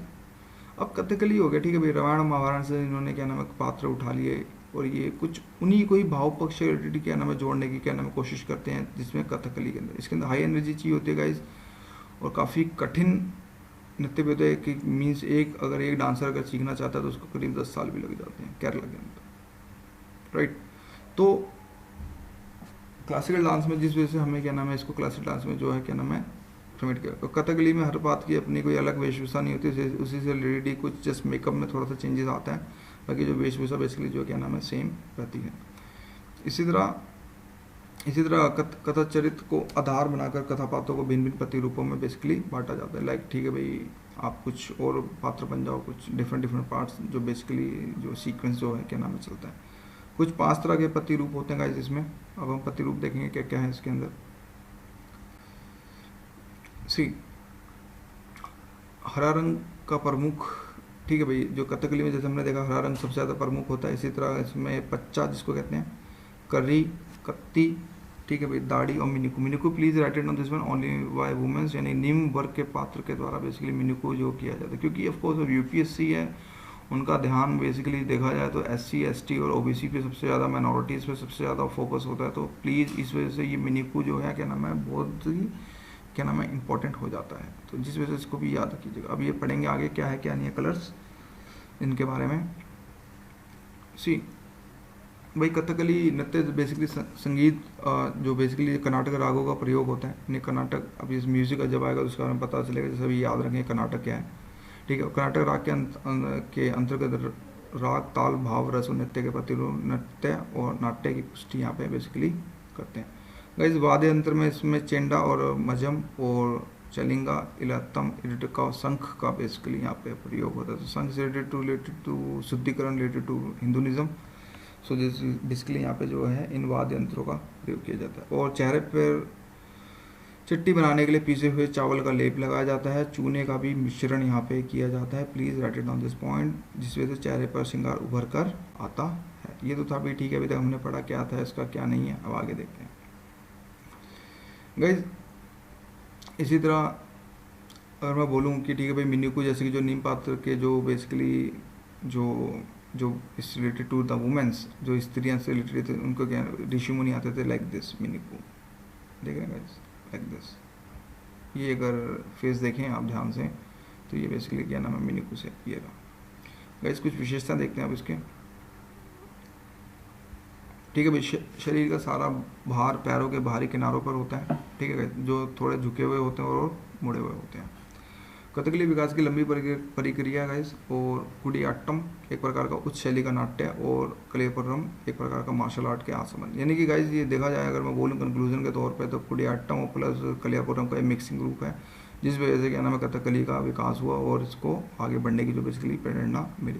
अब कथकली हो गया, ठीक है भाई, रामायण महाभारत से इन्होंने क्या नाम है पात्र उठा लिए और ये कुछ उन्हीं को ही भाव पक्ष से रिलेटेड क्या नाम है जोड़ने की क्या नाम है कोशिश करते हैं, जिसमें कथकली के अंदर इसके अंदर हाई एनर्जी चाहिए होती है गाइस, और काफ़ी कठिन नृत्य भी होता है कि मीन्स अगर एक डांसर अगर सीखना चाहता है तो उसको करीब 10 साल भी लग जाते हैं केरला के अंदर, राइट। तो क्लासिकल डांस में जिस वजह से हमें क्या नाम है इसको क्लासिकल डांस में जो है क्या नाम है प्रमिट किया, तो कथकली में हर बात की अपनी कोई अलग वेशभूषा नहीं होती, उसी से रिलेटेड कुछ जस्ट मेकअप में थोड़ा सा चेंजेस आता है, बाकी जो वेशभूषा बेसिकली जो क्या नाम है सेम रहती है। इसी तरह कथा चरित्र को आधार बनाकर कथा पात्रों को भिन्न भिन्न प्रतिरूपों में बेसिकली बांटा जाता है। लाइक ठीक है भाई, आप कुछ और पात्र बन जाओ, कुछ डिफरेंट पार्ट्स जो बेसिकली जो सीक्वेंस जो है क्या नाम है चलता है। कुछ 5 तरह के प्रतिरूप होते हैं गाइस इसमें। अब हम प्रतिरूप देखेंगे क्या क्या है इसके अंदर। सी हरा रंग का प्रमुख, ठीक है भाई, जो कथकली में जैसे हमने देखा हरा रंग सबसे ज़्यादा प्रमुख होता है। इसी तरह इसमें पच्चा जिसको कहते हैं, कर्री, कत्ती, ठीक है भाई, दाढ़ी और मिनिकू। मिनिकू please write it on this one only by womens, यानी निम्न वर्ग के पात्र के द्वारा बेसिकली मिनिकू जो किया जाता है, क्योंकि ऑफकोर्स अब यूपीएससी है, उनका ध्यान बेसिकली देखा जाए तो एससी, एसटी और ओबीसी पे सबसे ज़्यादा, माइनॉरिटीज़ पे सबसे ज़्यादा फोकस होता है। तो प्लीज़ इस वजह से ये मिनिकू जो है क्या नाम है बहुत ही क्या नाम है इंपॉर्टेंट हो जाता है, तो जिस वजह से इसको भी याद रखिएगा। अब ये पढ़ेंगे आगे क्या है क्या नहीं है कलर्स इनके बारे में। सी भाई कथकली नृत्य बेसिकली संगीत जो बेसिकली कर्नाटक रागों का प्रयोग होता है, यानी कर्नाटक, अभी इस म्यूज़िक जब आएगा तो उसके बारे में पता चलेगा। जैसे अभी याद रखें कर्नाटक क्या है, ठीक है। कर्नाटक राग के अंतर्गत राग, ताल, भाव, रस और नृत्य के प्रतिरूप नृत्य और नाट्य की पुष्टि यहाँ पे बेसिकली करते हैं। गाइस वाद्य यंत्र में इसमें चेंडा और मजम और चलिंगा, इलत्तम, इडका और शंख का बेसिकली यहाँ पे प्रयोग होता है। तो शंख से रिलेटेड टू शुद्धिकरण, रिलेटेड टू हिंदुइज्म। सो जैसे बेसिकली यहाँ पे जो है इन वाद्य यंत्रों का प्रयोग किया जाता है। और चेहरे पर चट्टी बनाने के लिए पीसे हुए चावल का लेप लगाया जाता है। चूने का भी मिश्रण यहाँ पे किया जाता है। Please write it down this point, जिस वजह से चेहरे पर श्रृंगार उभर कर आता है। ये तो था भी, ठीक है, अभी तक हमने पढ़ा क्या था इसका क्या नहीं है। अब आगे देखते हैं गाइज। इसी तरह अगर मैं बोलूँ कि ठीक है भाई मिनिकू जैसे कि जो नीम पात्र के जो बेसिकली जो इस रिलेटेड टू द वुमेन्स, जो स्त्रियाँ से रिलेटेड थे, उनको क्या ऋषि मुनि आते थे लाइक दिस मिनिकू, देख रहे हैं गाइज, लाइक दिस। ये अगर फेस देखें आप ध्यान से तो ये बेसिकली क्या नाम है मिनिकू से ये रहा। गाइज कुछ विशेषता देखते हैं आप इसके, ठीक है भाई। शरीर का सारा भार पैरों के बाहरी किनारों पर होता है, ठीक है गाइज, जो थोड़े झुके हुए होते हैं और मुड़े हुए होते हैं। कथकली विकास की लंबी प्रक्रिया गाइस। और कुडियाट्टम एक प्रकार का उच्च शैली का नाट्य और कलेपुरम एक प्रकार का मार्शल आर्ट के आसमन, यानी कि गाइस ये देखा जाए अगर मैं बोलूँ कंक्लूजन के तौर पे तो कुडियाट्टम और प्लस कलियापुरम का एक मिक्सिंग ग्रुप है, जिस वजह से क्या नाम है कथकली का विकास हुआ और इसको आगे बढ़ने की जो बेसिकली प्रेरणा मिली।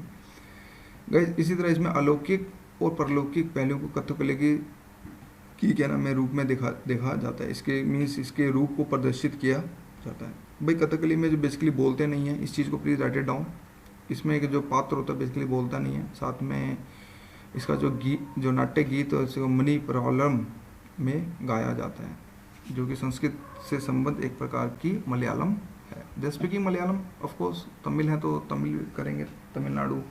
गाइस इसी तरह इसमें अलौकिक और परलौकिक पहलुओं को कथकली की क्या नाम है रूप में देखा जाता है। इसके मीन्स इसके रूप को प्रदर्शित किया जाता है। भाई कथकली में जो बेसिकली बोलते नहीं है, इस चीज़ को प्लीज़ राइट इट डाउन। इसमें एक जो पात्र होता है बेसिकली बोलता नहीं है। साथ में इसका जो नाट्य गीत मणिपुरम में गाया जाता है, जो कि संस्कृत से संबंध एक प्रकार की मलयालम है। जैसे कि मलयालम ऑफ कोर्स तमिल है तो तमिल करेंगे तमिलनाडु,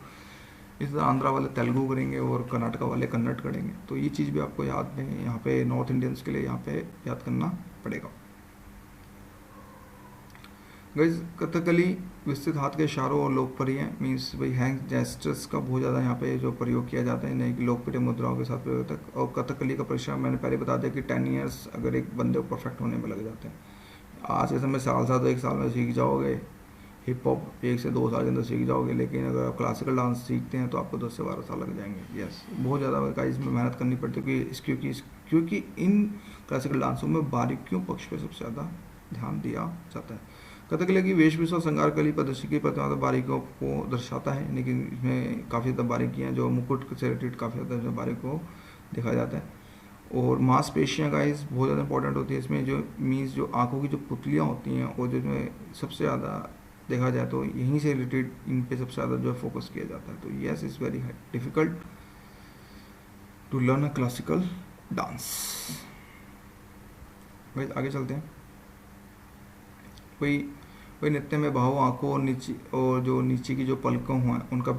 इस तरह आंध्रा वाले तेलुगु करेंगे और कर्नाटका वाले कन्नड़ करेंगे। तो ये चीज़ भी आपको याद है, यहाँ पे नॉर्थ इंडियंस के लिए यहाँ पे याद करना पड़ेगा। गाइस कथकली विस्तृत हाथ के इशारों और लोकप्रिय है, मीन्स भाई हैंड जेस्टर्स का बहुत ज़्यादा यहाँ पे जो प्रयोग किया जाता है, नहीं कि लोकप्रिय मुद्राओं के साथ प्रयोग होता है। और कथकली का परिश्रम मैंने पहले बता दिया कि 10 ईयर्स अगर एक बंदे को परफेक्ट होने में लग जाते हैं। आज के समय साल तो 1 साल में सीख जाओगे, हिप हॉप 1 से 2 साल के अंदर सीख जाओगे, लेकिन अगर आप क्लासिकल डांस सीखते हैं तो आपको 10 से 12 साल लग जाएंगे। यस बहुत ज़्यादा गाइस में मेहनत करनी पड़ती है, क्योंकि क्योंकि इन क्लासिकल डांसों में बारीकियों पक्ष पर सबसे ज़्यादा ध्यान दिया जाता है। कथकली की वेशभूषा और श्रृंगार कली प्रदर्शन की प्रतिमा बारीकियों को दर्शाता है, यानी कि इसमें काफ़ी ज़्यादा बारीकियाँ जो मुकुट से रिलेटेड काफ़ी ज़्यादा बारीक को देखा जाता है। और मांसपेशियाँ गाइस बहुत ज़्यादा इंपॉर्टेंट होती है इसमें, जो मीन्स जो आँखों की जो पुतलियाँ होती हैं और जो सबसे ज़्यादा देखा जाए तो यहीं से रिलेटेड इन पे सबसे ज़्यादा जो है फोकस किया जाता है। तो yes is very difficult to learn a classical dance. भाई आगे चलते हैं। वही वही नृत्य में भावों, आँखों और नीचे और जो नीचे की जो पलकों हैं उनका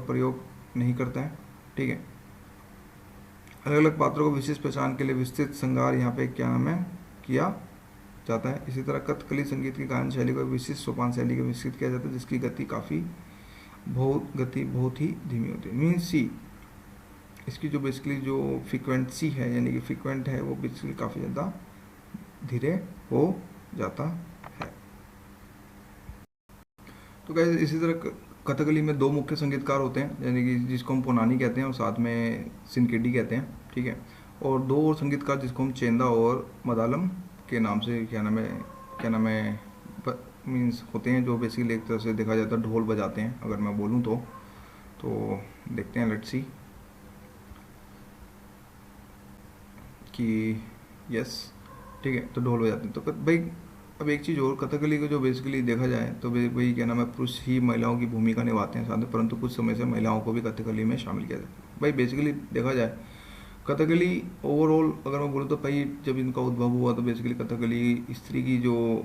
प्रयोग नहीं करता है। ठीक है, अलग अलग पात्रों को विशिष्ट पहचान के लिए विस्तृत श्रृंगार यहाँ पे क्या नाम है किया जाता है। इसी तरह कथकली संगीत की गायन शैली को विशिष्ट सोपान शैली को विकसित किया जाता है, जिसकी गति बहुत ही धीमी होती है। मीन सी इसकी जो बेसिकली जो फ्रीक्वेंसी है, यानी कि फ्रीक्वेंट है, वो बेसिकली काफ़ी ज़्यादा धीरे हो जाता है। तो गाइस इसी तरह कथकली में दो मुख्य संगीतकार होते हैं, यानी कि जिसको हम पुनानी कहते हैं और साथ में सिनकेडी कहते हैं। ठीक है, और दो और संगीतकार जिसको हम चेंदा और मदालम के नाम से क्या नाम है मीन्स होते हैं, जो बेसिकली एक तरह से देखा जाता है ढोल बजाते हैं अगर मैं बोलूँ तो देखते हैं लेट्स सी कि यस ठीक है, तो ढोल बजाते हैं। तो भाई अब एक चीज़ और, कथकली को जो बेसिकली देखा जाए तो वही क्या नाम है पुरुष ही महिलाओं की भूमिका निभाते हैं साथ में, परंतु कुछ समय से महिलाओं को भी कथकली में शामिल किया जाता है। भाई बेसिकली देखा जाए कथकली ओवरऑल अगर मैं बोलूँ तो भाई जब इनका उद्भव हुआ तो बेसिकली कथकली स्त्री की जो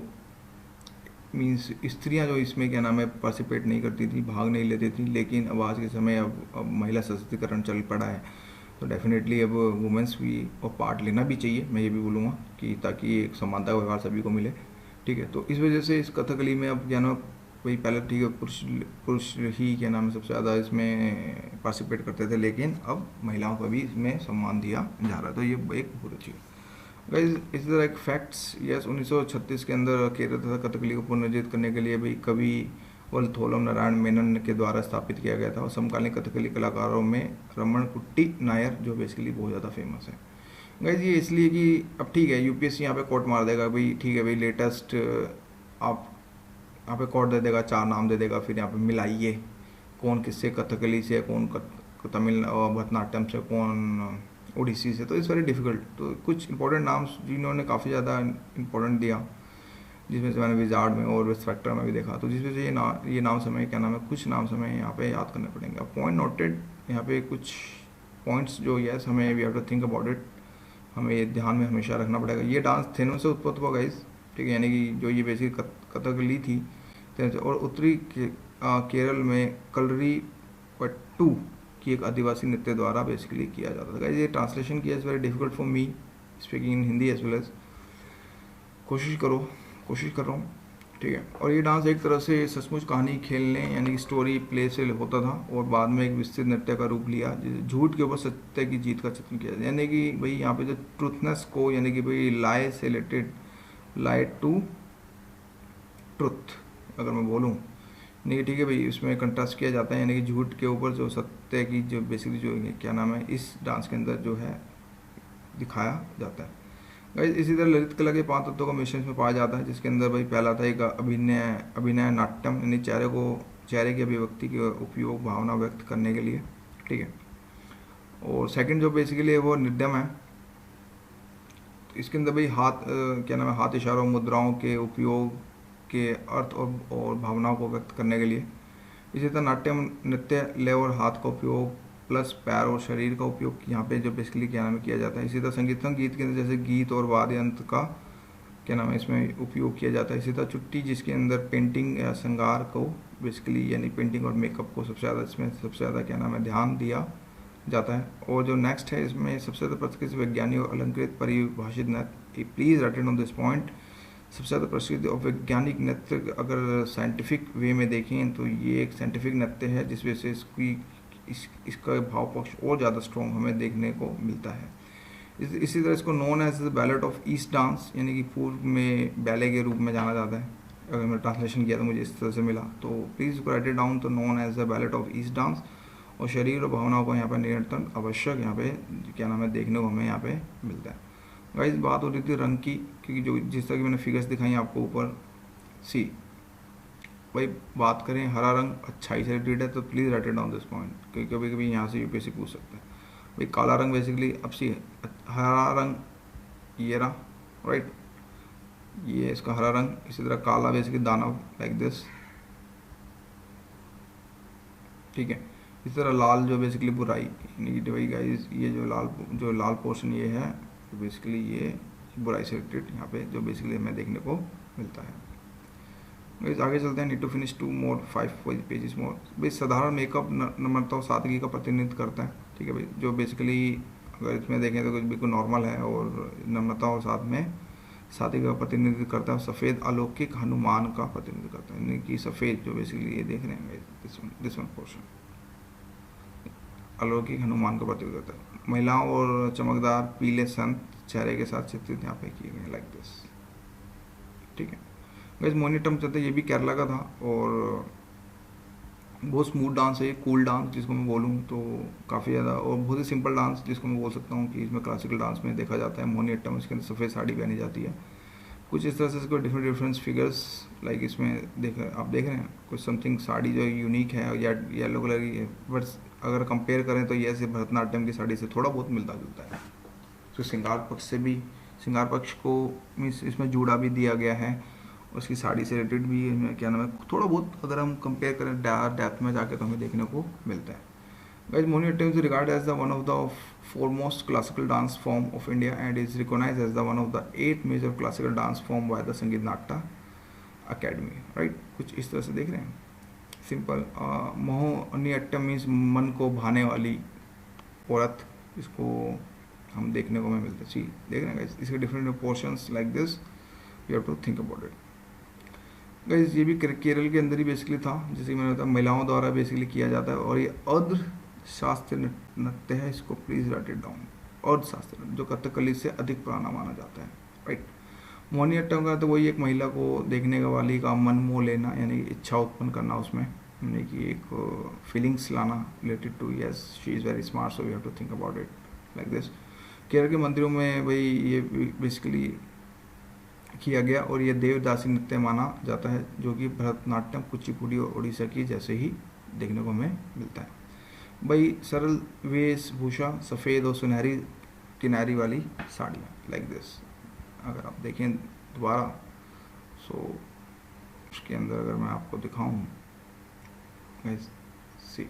मीन्स स्त्रियां जो इसमें क्या नाम है पार्टिसिपेट नहीं करती थी, भाग नहीं लेती थी, लेकिन अब आज के समय अब महिला सशक्तिकरण चल पड़ा है, तो डेफिनेटली अब वुमेंस भी और पार्ट लेना भी चाहिए, मैं ये भी बोलूँगा कि ताकि एक समानता का व्यवहार सभी को मिले। ठीक है, तो इस वजह से इस कथकली में अब क्या नाम वही पहले ठीक है पुरुष ही क्या नाम है सबसे ज़्यादा इसमें पार्टिसिपेट करते थे, लेकिन अब महिलाओं को भी इसमें सम्मान दिया जा रहा है, तो ये एक बहुत अच्छी गाइस। इसी तरह एक फैक्ट्स, यस 1936 के अंदर केरल तथा कथकली को पुनर्जीवित करने के लिए भी कवि वलथोलम नारायण मेनन के द्वारा स्थापित किया गया था, और समकालीन कथकली कलाकारों में रमण कुट्टी नायर जो बेसिकली बहुत ज़्यादा फेमस है। गाइस ये इसलिए कि अब ठीक है यूपीएससी यहाँ पे कोट मार देगा भाई, ठीक है भाई लेटेस्ट आप यहाँ पे कोट दे देगा, 4 नाम दे देगा, फिर यहाँ पे मिलाइए कौन किससे, कथकली से कौन तमिल भरतनाट्यम से, कौन ओडिसी से, तो इट्स वेरी डिफिकल्ट। तो कुछ इंपॉर्टेंट नाम जिन्होंने काफ़ी ज़्यादा इंपॉर्टेंट दिया, जिसमें से मैंने विजार्ड में और वेस्ट फैक्टर में भी देखा, तो जिसमें से ये नाम समय क्या नाम है कुछ नाम समय यहाँ पे याद करने पड़ेंगे। अब पॉइंट नोटेड यहाँ पे कुछ पॉइंट्स जो यस हमें we have to think about it, हमें ये ध्यान में हमेशा रखना पड़ेगा। ये डांस थेनो से उत्पत्त हुआ गाइस, ठीक है, यानी कि जो ये बेसिक कथकली थी और उत्तरी केरल में कलरी पट्टू की एक आदिवासी नृत्य द्वारा बेसिकली किया जाता था। गाइस ये ट्रांसलेशन किया is very difficult for me speaking in Hindi as well as, कोशिश कर रहा हूँ। ठीक है, और ये डांस एक तरह से सचमुच कहानी खेलने यानी कि स्टोरी प्ले से होता था और बाद में एक विस्तृत नृत्य का रूप लिया, झूठ के ऊपर सत्य की जीत का चित्रण किया, यानी कि भाई यहाँ पे जो ट्रूथनेस को यानी कि भाई लाई से रिलेटेड लाई टू ट्रुथ अगर मैं बोलूँ, नहीं ठीक है भाई इसमें कंट्रास्ट किया जाता है, यानी कि झूठ के ऊपर जो सत्य की जो बेसिकली जो क्या नाम है इस डांस के अंदर जो है दिखाया जाता है। गाइस इसी तरह ललित कला के 5 तत्वों का मिश्रण में पाया जाता है, जिसके अंदर भाई पहला था एक अभिनय नाट्यम, यानी चेहरे की अभिव्यक्ति के उपयोग भावना व्यक्त करने के लिए। ठीक है, और सेकंड जो बेसिकली है वो नृत्यम है, तो इसके अंदर भाई क्या नाम है हाथ इशारों मुद्राओं के उपयोग के अर्थ और भावनाओं को व्यक्त करने के लिए। इसी तरह नाट्यम नृत्य लय और हाथ का उपयोग प्लस पैर और शरीर का उपयोग यहाँ पे जो बेसिकली क्या नाम है किया जाता है। इसी तरह संगीत के अंदर जैसे गीत और वाद्य यंत्र का क्या नाम है इसमें उपयोग किया जाता है। इसी तरह चुट्टी जिसके अंदर पेंटिंग या श्रृंगार को बेसिकली यानी पेंटिंग और मेकअप को सबसे ज़्यादा क्या नाम है ध्यान दिया जाता है। और जो नेक्स्ट है इसमें सबसे ज़्यादा प्रसिद्ध वैज्ञानिक और अलंकृत परिभाषित नृत्य, please attend on this point, सबसे ज़्यादा प्रसिद्ध और वैज्ञानिक नृत्य अगर साइंटिफिक वे में देखें तो ये एक साइंटिफिक नृत्य है, जिस वजह से इसका भाव पक्ष और ज़्यादा स्ट्रॉन्ग हमें देखने को मिलता है। इसी तरह इसको known as the ballet of east dance, यानी कि पूर्व में बैले के रूप में जाना जाता है। अगर मैंने ट्रांसलेशन किया तो मुझे इस तरह से मिला, तो प्लीज़ राइट इट डाउन, तो known as the ballet of east dance. और शरीर और भावनाओं को यहाँ पे नियंत्रण आवश्यक यहाँ पे क्या नाम है देखने को हमें यहाँ पे मिलता है। गाइस बात हो रही थी रंग की, क्योंकि जो जिस तरह की मैंने फिगर्स दिखाई आपको ऊपर, सी भाई बात करें हरा रंग अच्छाई से रिलेटेड है तो please write it down this point, क्योंकि कभी कभी यहाँ से यूपीएससी पूछ सकता है। भाई काला रंग बेसिकली, अब सी हरा रंग ये रहा, राइट, ये इसका हरा रंग, इसी तरह काला बेसिकली दानव लाइक दिस, ठीक है। इस तरह लाल जो बेसिकली बुराई, नेगेटिव गाइस, ये जो लाल पोर्शन ये है बेसिकली ये बुराई से रिलेटेड यहाँ पे जो बेसिकली हमें देखने को मिलता है। गाइस आगे चलते हैं। Need to finish 2 more 5 pages more. भाई साधारण मेकअप नम्रता और सादगी का प्रतिनिधित्व करता है, ठीक है भाई, जो बेसिकली अगर इसमें देखें तो कुछ बिल्कुल नॉर्मल है और नम्रता और साथ में सादगी का प्रतिनिधित्व करता है। सफ़ेद अलौकिक हनुमान का प्रतिनिधित्व करता है, यानी कि सफ़ेद जो बेसिकली ये देख रहे हैं दिस वन पोर्शन अलौकिक हनुमान का प्रतिनिधित्व करता है। महिलाओं और चमकदार पीले संत चेहरे के साथ चित्रित यहाँ पे किए गए लाइक दिस, ठीक है। गाइस मोहिनीअट्टम चलते ये भी केरला का था और बहुत स्मूथ डांस है, कूल डांस जिसको मैं बोलूँ तो काफ़ी ज़्यादा, और बहुत ही सिंपल डांस जिसको मैं बोल सकता हूँ कि इसमें क्लासिकल डांस में देखा जाता है मोहिनीअट्टम। इसके अंदर सफ़ेद साड़ी पहनी जाती है, कुछ इस तरह से इसको डिफरेंट फिगर्स लाइक इसमें आप देख रहे हैं कुछ समथिंग साड़ी जो यूनिक है या येलो कलर की है, बट अगर कंपेयर करें तो ये सिर्फ भरतनाट्यम की साड़ी से थोड़ा बहुत मिलता जुलता है। तो श्रृंगार पक्ष से भी, श्रृंगार पक्ष को मीन्स इसमें जूड़ा भी दिया गया है, उसकी साड़ी से रिलेटेड भी क्या नाम है थोड़ा बहुत अगर हम कंपेयर करें डेप्थ में जाके तो हमें देखने को मिलता है। Guys Mohiniyattam is regard as the one of the foremost classical dance form of India and is recognized as the one of the 8 major classical dance form by the संगीत नाट्य अकेडमी, राइट। कुछ इस तरह से देख रहे हैं सिंपल। मोहिनीअट्टम मीन्स मन को भाने वाली औरत, इसको हम देखने को हमें मिलता है। सी देख रहे हैं गाइस, इसके different portions like this, you have to think about it. Guys ये भी केरल के अंदर ही बेसिकली था, जैसे मैंने बताया महिलाओं द्वारा बेसिकली किया जाता है और ये अर्ध शास्त्रीय नृत्य है, इसको प्लीज राइट इट डाउन। अर्ध शास्त्रीय जो कथकली से अधिक पुराना माना जाता है, राइट। मोहिनीअट्टम का तो वही एक महिला को देखने वाली का मन मोह लेना, यानी इच्छा उत्पन्न करना उसमें, यानी कि एक फीलिंग्स लाना related to yes she is very smart so we have to think about it like this. Kerala के मंदिरों में भाई ये बेसिकली किया गया और ये देवदासी नृत्य माना जाता है, जो कि भरतनाट्यम, कुचिपुड़ी और उड़ीसा की जैसे ही देखने को हमें मिलता है। भाई सरल वेशभूषा, सफ़ेद और सुनहरी किनारी वाली साड़ियाँ लाइक दिस। अगर आप देखें दोबारा सो उसके अंदर अगर मैं आपको दिखाऊं सी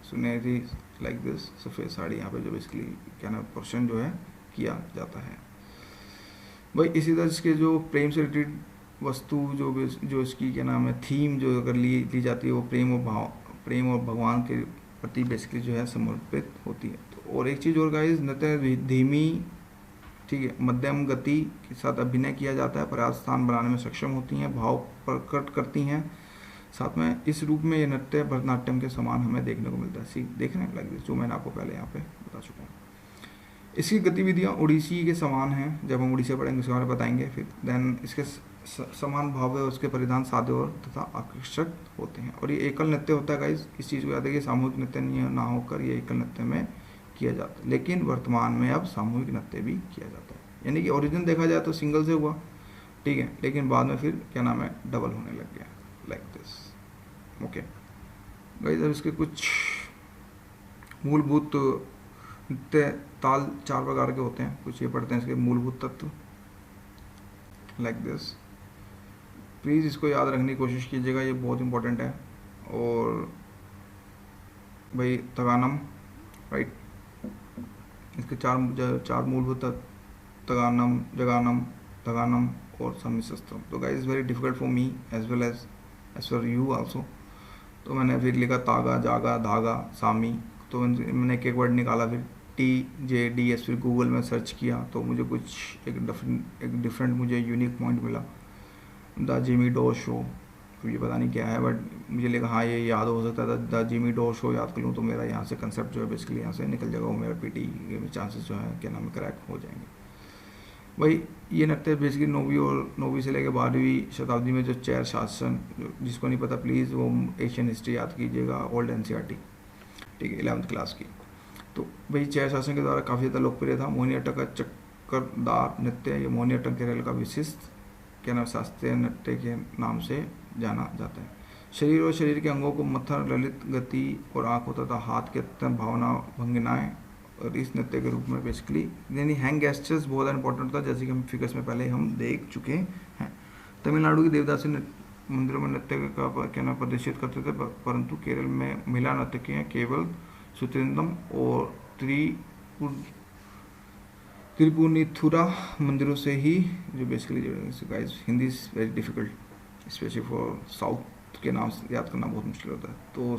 सुनहरी लाइक दिस सफ़ेद साड़ी यहाँ पे जो बेसिकली क्या नाम पोर्शन जो है किया जाता है। भाई इसी तरह इसके जो प्रेम से रिलेटेड वस्तु जो इसकी क्या नाम है थीम जो अगर ली जाती है वो प्रेम और भगवान के प्रति बेसिकली जो है समर्पित होती है। तो और एक चीज़ और गाइस, नृत्य धीमी, ठीक है, मध्यम गति के साथ अभिनय किया जाता है, पर्याप्त स्थान बनाने में सक्षम होती हैं, भाव प्रकट करती हैं, साथ में इस रूप में ये नृत्य भरतनाट्यम के समान हमें देखने को मिलता है। सी देख रहे हैं लाइक जो मैंने आपको पहले यहाँ पे बता चुका हूँ। इसकी गतिविधियाँ उड़ीसी के समान हैं, जब हम उड़ीसा पढ़ेंगे उसके बारे में बताएंगे फिर। देन इसके समान भाव है, उसके परिधान सादे और तथा आकर्षक होते हैं। और ये एकल नृत्य होता है गाइस, इस चीज़ को याद है कि सामूहिक नृत्य नहीं ना होकर ये एकल नृत्य में किया जाता है, लेकिन वर्तमान में अब सामूहिक नृत्य भी किया जाता है। यानी कि ओरिजिन देखा जाए तो सिंगल से हुआ, ठीक है, लेकिन बाद में फिर क्या नाम है डबल होने लग गया लाइक दिस, ओके गाइस। अब इसके कुछ मूलभूत नृत्य ताल 4 प्रकार के होते हैं, कुछ ये पढ़ते हैं इसके मूलभूत तत्व लाइक दिस। प्लीज़ इसको याद रखने की कोशिश कीजिएगा, ये बहुत इंपॉर्टेंट है। और भाई तगानम, राइट, इसके चार मूलभूत तगानम, जगानम, तगानम और सम्मिश्रम। तो guys is very difficult for me as well as for you also. तो मैंने फिर लिखा तागा, जागा, धागा, सामी। तो मैंने एक वर्ड निकाला, फिर TJDS, फिर गूगल में सर्च किया तो मुझे कुछ एक डिफरेंट मुझे यूनिक पॉइंट मिला, द जिमी डो शो। अब ये पता नहीं क्या है, बट मुझे लगा हाँ ये याद हो सकता था, द जिमी डो शो याद कर लूँ तो मेरा यहाँ से कंसेप्ट जो है बेसिकली यहाँ से निकल जाएगा, वो मेरा PT के चांसेस जो है क्या नाम है क्रैक हो जाएंगे। भाई ये नृत्य बेसिकली 9वीं से लेकर 12वीं शताब्दी में जो चेर शासन, जिसको नहीं पता प्लीज़ वो एशियन हिस्ट्री याद कीजिएगा, ओल्ड NCERT। ठीक है, 11th क्लास की। तो वही जय शासन के द्वारा काफ़ी ज़्यादा लोकप्रिय था। मोहिनीअट्टम का चक्करदार नृत्य, ये मोहिनीअट्टम केरल का विशिष्ट क्या नाम शास्त्रीय नृत्य के नाम से जाना जाता है। शरीर और शरीर के अंगों को मत्थर, ललित गति और आंखों तथा हाथ के अत्यंत भावना भंगनाएं और इस नृत्य के रूप में बेसिकली यानी हैंग गेस्टर्स बहुत ज़्यादा इंपॉर्टेंट था, जैसे कि हम फिगर्स में पहले हम देख चुके हैं। तमिलनाडु की देवदासी मंदिरों में नृत्य का क्या नाम प्रदर्शित करते थे, परंतु केरल में महिला नर्तकियाँ केवल सुत्रिंदम और त्रिपुनिथुरा मंदिरों से ही जो basically guys Hindi is very difficult specially for south के नाम याद करना बहुत मुश्किल होता है। तो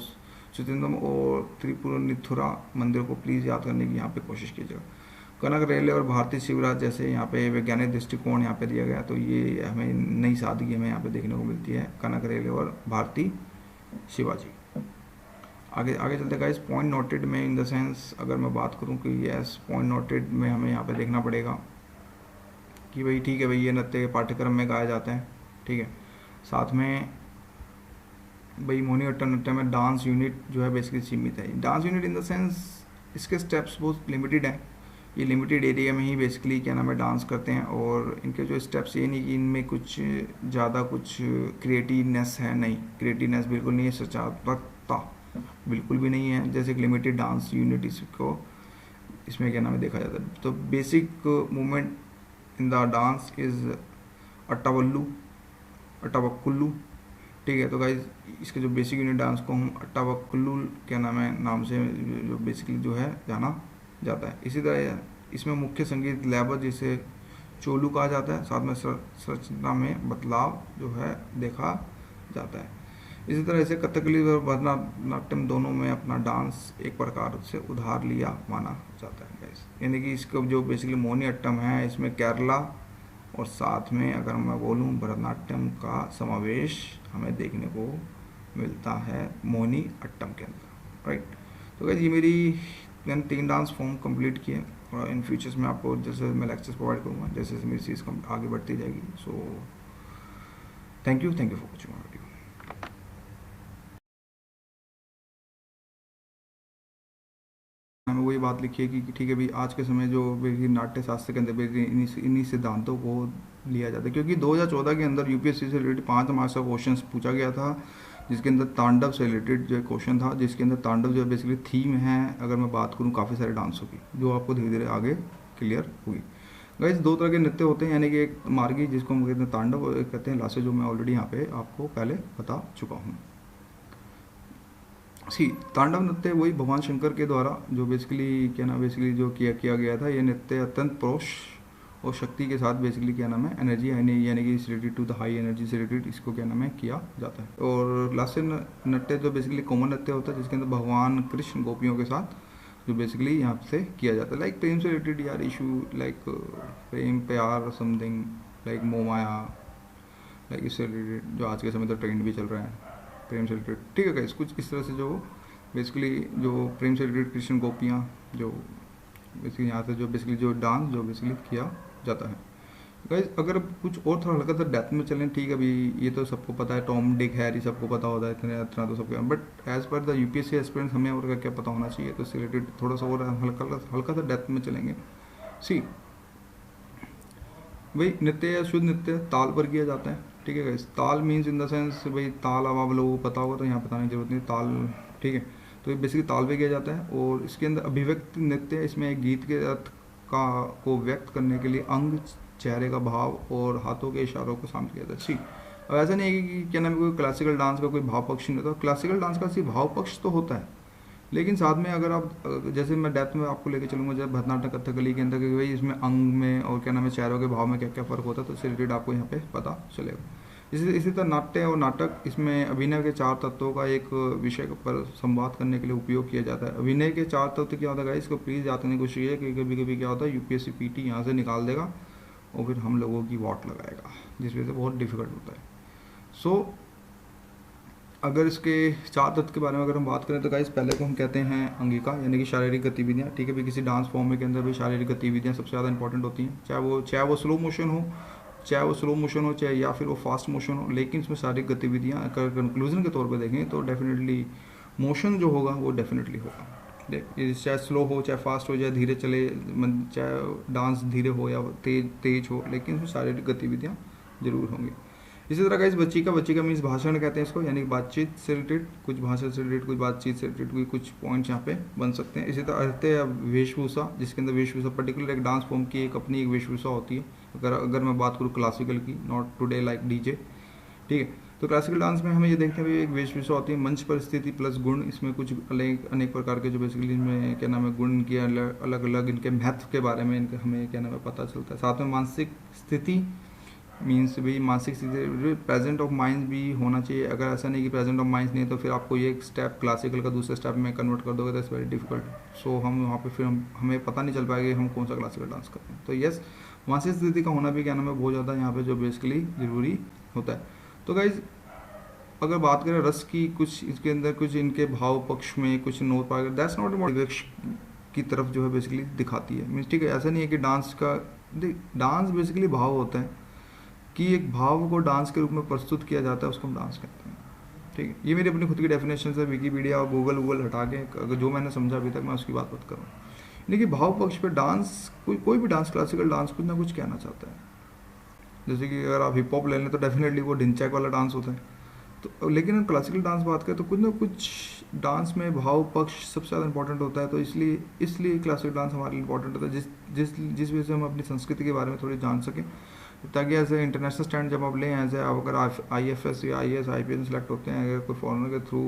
सुत्रिंदम और त्रिपुनिथुरा मंदिर को प्लीज़ याद करने की यहाँ पे कोशिश कीजिएगा। कनक रेलवे और भारतीय शिवराज जैसे यहाँ पे वैज्ञानिक दृष्टिकोण यहाँ पे दिया गया, तो ये हमें नई सादगी हमें यहाँ पे देखने को मिलती है, कनक रेलवे और भारतीय शिवाजी। आगे आगे चलते गाइस, पॉइंट नोटेड में इन द सेंस अगर मैं बात करूँ कि यस पॉइंट नोटेड में हमें यहाँ पे देखना पड़ेगा कि भाई ठीक है भाई ये नृत्य के पाठ्यक्रम में गाए जाते हैं, ठीक है। साथ में भाई मोहिनीअट्टम नृत्य में डांस यूनिट जो है बेसिकली सीमित है। Dance unit in the sense इसके स्टेप्स बहुत लिमिटेड हैं, ये लिमिटेड एरिया में ही बेसिकली क्या नाम है डांस करते हैं, और इनके जो स्टेप्स ये नहीं कि इनमें कुछ ज़्यादा कुछ क्रिएटिवनेस है, नहीं क्रिएटिवनेस बिल्कुल नहीं है, सचात्मकता बिल्कुल भी नहीं है, जैसे कि लिमिटेड डांस यूनिट इसको इसमें क्या नाम है देखा जाता है। तो basic movement in the dance is अट्टावल्लू अट्टावक्कुल्लू, ठीक है। तो गाइज इसके जो बेसिक यूनिट डांस को हम अट्टावक्कुल्लू क्या नाम है नाम से जो बेसिकली जो है जाना जाता है। इसी तरह इसमें मुख्य संगीत लैबर जिसे चोलू कहा जाता है, साथ में संरचना में बदलाव जो है देखा जाता है। इसी तरह से कथकली और भरतनाट्यम दोनों में अपना डांस एक प्रकार से उधार लिया माना जाता है गाइस, यानी कि इसका जो बेसिकली मोहिनीअट्टम है इसमें केरला और साथ में अगर मैं बोलूँ भरतनाट्यम का समावेश हमें देखने को मिलता है मोहिनीअट्टम के अंदर, राइट। तो गाइस ये मेरी 3 डांस फॉर्म कंप्लीट किए, और इन फ्यूचर्स में आपको जैसे मैं लेक्चर्स प्रोवाइड करूँगा जैसे जैसे मेरी चीज़ आगे बढ़ती जाएगी। So thank you for watching my video. हमें वही बात लिखी है कि ठीक है भाई आज के समय जो नाट्य शास्त्र के अंदर इन्हीं सिद्धांतों को लिया जाता है, क्योंकि 2014 के अंदर यूपीएससी से रिलेटेड 5 मार्क्स का क्वेश्चन पूछा गया था, जिसके अंदर तांडव से रिलेटेड जो क्वेश्चन था, जिसके अंदर तांडव जो बेसिकली थीम है अगर मैं बात करूँ काफ़ी सारे डांसों की, जो आपको धीरे धीरे आगे क्लियर हुई। गाइस 2 तरह के नृत्य होते हैं, यानी कि एक मार्गी जिसको हम कहते हैं तांडव, और एक कहते हैं लासे, जो मैं ऑलरेडी यहाँ पे आपको पहले बता चुका हूँ। तांडव नृत्य वही भगवान शंकर के द्वारा जो बेसिकली क्या नाम बेसिकली जो किया गया था। ये नृत्य अत्यंत पौरुष और शक्ति के साथ बेसिकली क्या नाम है एनर्जी यानी कि related to the high energy से रिलेटेड इसको क्या नाम है किया जाता है। और लास्य नृत्य जो बेसिकली कॉमन नृत्य होता है, जिसके अंदर भगवान कृष्ण गोपियों के साथ जो बेसिकली यहाँ से किया जाता है, लाइक प्रेम से रिलेटेड यार इशू, लाइक प्रेम प्यार समथिंग, लाइक मोमाया, लाइक इससे रिलेटेड जो आज के समय तो ट्रेंड भी चल रहा है प्रेम से रिलेटेड, ठीक है गाइस। कुछ इस तरह से जो बेसिकली जो प्रेम से रिलेटेड कृष्ण गोपियाँ जो बेसिकली यहाँ से जो बेसिकली जो डांस जो बेसिकली किया जाता है। गाइस अगर कुछ और थोड़ा हल्का सा डेप्थ में चलें, ठीक है अभी ये तो सबको पता है, टॉम डिक हैरी सबको पता होता है, इतना तो सबको, but as per the UPSC aspirants हमें और क्या पता होना चाहिए, तो इससे रिलेटेड थोड़ा सा और हल्का सा डेप्थ में चलेंगे। सी भाई नृत्य या शुद्ध नृत्य ताल पर किया जाता है, ठीक है गाइस। ताल मीन्स इन द सेंस भाई ताल अब आप लोगों को पता होगा तो यहाँ बताने की जरूरत नहीं, ताल, ठीक है। तो ये बेसिकली ताल पे किया जाता है, और इसके अंदर अभिव्यक्ति नृत्य, इसमें एक गीत के अर्थ को व्यक्त करने के लिए अंग, चेहरे का भाव और हाथों के इशारों को शामिल किया जाता है। ठीक, अब ऐसा नहीं है कि क्या नाम है कोई क्लासिकल डांस का कोई भाव पक्ष नहीं होता, क्लासिकल डांस का सिर्फ भाव पक्ष तो होता है, लेकिन साथ में अगर आप जैसे मैं डेप्थ में आपको लेके चलूँगा जब भरतनाट्यम कथकली के अंदर कि भाई इसमें अंग में और क्या नाम है चेहरों के भाव में क्या क्या फ़र्क होता है, तो इससे रिलेटेड आपको यहाँ पे पता चलेगा। इसी तरह नाट्य और नाटक, इसमें अभिनय के 4 तत्वों का एक विषय पर संवाद करने के लिए उपयोग किया जाता है। अभिनय के 4 तत्व क्या होता है इसको प्लीज़ याद करने की कोशिश कीजिए, क्योंकि कभी कभी क्या होता है यूपीएससी पीटी यहाँ से निकाल देगा और फिर हम लोगों की वॉट लगाएगा, जिस वजह से बहुत डिफिकल्ट होता है। सो अगर इसके 4 तत्व के बारे में अगर हम बात करें तो गाइस पहले को हम कहते हैं अंगिका, यानी कि शारीरिक गतिविधियाँ, ठीक है भाई। किसी डांस फॉर्म में के अंदर भी शारीरिक गतिविधियाँ सबसे ज़्यादा इंपॉर्टेंट होती हैं, चाहे वो स्लो मोशन हो, चाहे या फिर वो फास्ट मोशन हो, लेकिन इसमें शारीरिक गतिविधियाँ अगर कंक्लूजन के तौर पे देखें तो डेफिनेटली मोशन जो होगा वो डेफिनेटली होगा। देख, चाहे स्लो हो, चाहे फास्ट हो, चाहे धीरे चले, चाहे डांस धीरे हो या तेज हो, लेकिन उसमें शारीरिक गतिविधियाँ जरूर होंगी। इसी तरह का इस बच्ची का मीन्स भाषण कहते हैं इसको, यानी बातचीत से रिलेटेड, कुछ भाषण से रिलेटेड, कुछ बातचीत से रिलेटेड कुछ पॉइंट्स यहाँ पे बन सकते हैं। इसी तरह रहते हैं वेशभूषा, जिसके अंदर वेशभूषा पर्टिकुलर एक डांस फॉर्म की एक अपनी एक वेशभूषा होती है। अगर मैं बात करूँ क्लासिकल की, नॉट टुडे लाइक डीजे, ठीक है। तो क्लासिकल डांस में हमें ये देखते हैं एक वेशभूषा होती है, मंच पर स्थिति प्लस गुण, इसमें कुछ अनेक प्रकार के जो बेसिकली इनमें क्या नाम है गुण, इनके अलग अलग इनके महत्व के बारे में इनके हमें क्या नाम है पता चलता है। साथ में मानसिक स्थिति मीन्स भी मानसिक स्थिति, प्रेजेंट ऑफ माइंड भी होना चाहिए। अगर ऐसा नहीं कि प्रेजेंट ऑफ माइंड नहीं है तो फिर आपको ये एक स्टेप क्लासिकल का दूसरे स्टेप में कन्वर्ट कर दोगे तो इट्स वेरी डिफिकल्ट। सो हम वहाँ पे फिर हमें पता नहीं चल पाएगा हम कौन सा क्लासिकल डांस करते हैं। तो यस, मानसिक स्थिति का होना भी क्या नाम है बहुत ज़्यादा यहाँ पे जो बेसिकली ज़रूरी होता है। तो गाइज अगर बात करें रस की, कुछ इसके अंदर कुछ इनके भाव पक्ष में कुछ नोट पाएगा, दैट्स नॉट अबाउट की तरफ जो है बेसिकली दिखाती है। मीन्स ठीक है, ऐसा नहीं है कि डांस बेसिकली भाव होता है कि एक भाव को डांस के रूप में प्रस्तुत किया जाता है, उसको हम डांस कहते हैं, ठीक है। ये मेरी अपनी खुद की डेफिनेशन है, विकीपीडिया और गूगल हटा के अगर जो मैंने समझा अभी तक मैं उसकी बात करूँ। लेकिन भाव पक्ष पे डांस, कोई भी डांस, क्लासिकल डांस कुछ ना कुछ कहना चाहता है। जैसे कि अगर आप हिप हॉप ले लें तो डेफिनेटली वो ढिंचैक वाला डांस होता है। तो लेकिन हम क्लासिकल डांस बात करें तो कुछ ना कुछ डांस में भाव पक्ष सबसे ज़्यादा इंपॉर्टेंट होता है। तो इसलिए क्लासिकल डांस हमारे लिए इंपॉर्टेंट होता है, जिस वजह से हम अपनी संस्कृति के बारे में थोड़ी जान सकें, ताकि एज ए इंटरनेशनल स्टैंड जब आप लें, एज ए अगर IFS या IAS IPS में सेलेक्ट होते हैं, अगर कोई फॉरेनर के थ्रू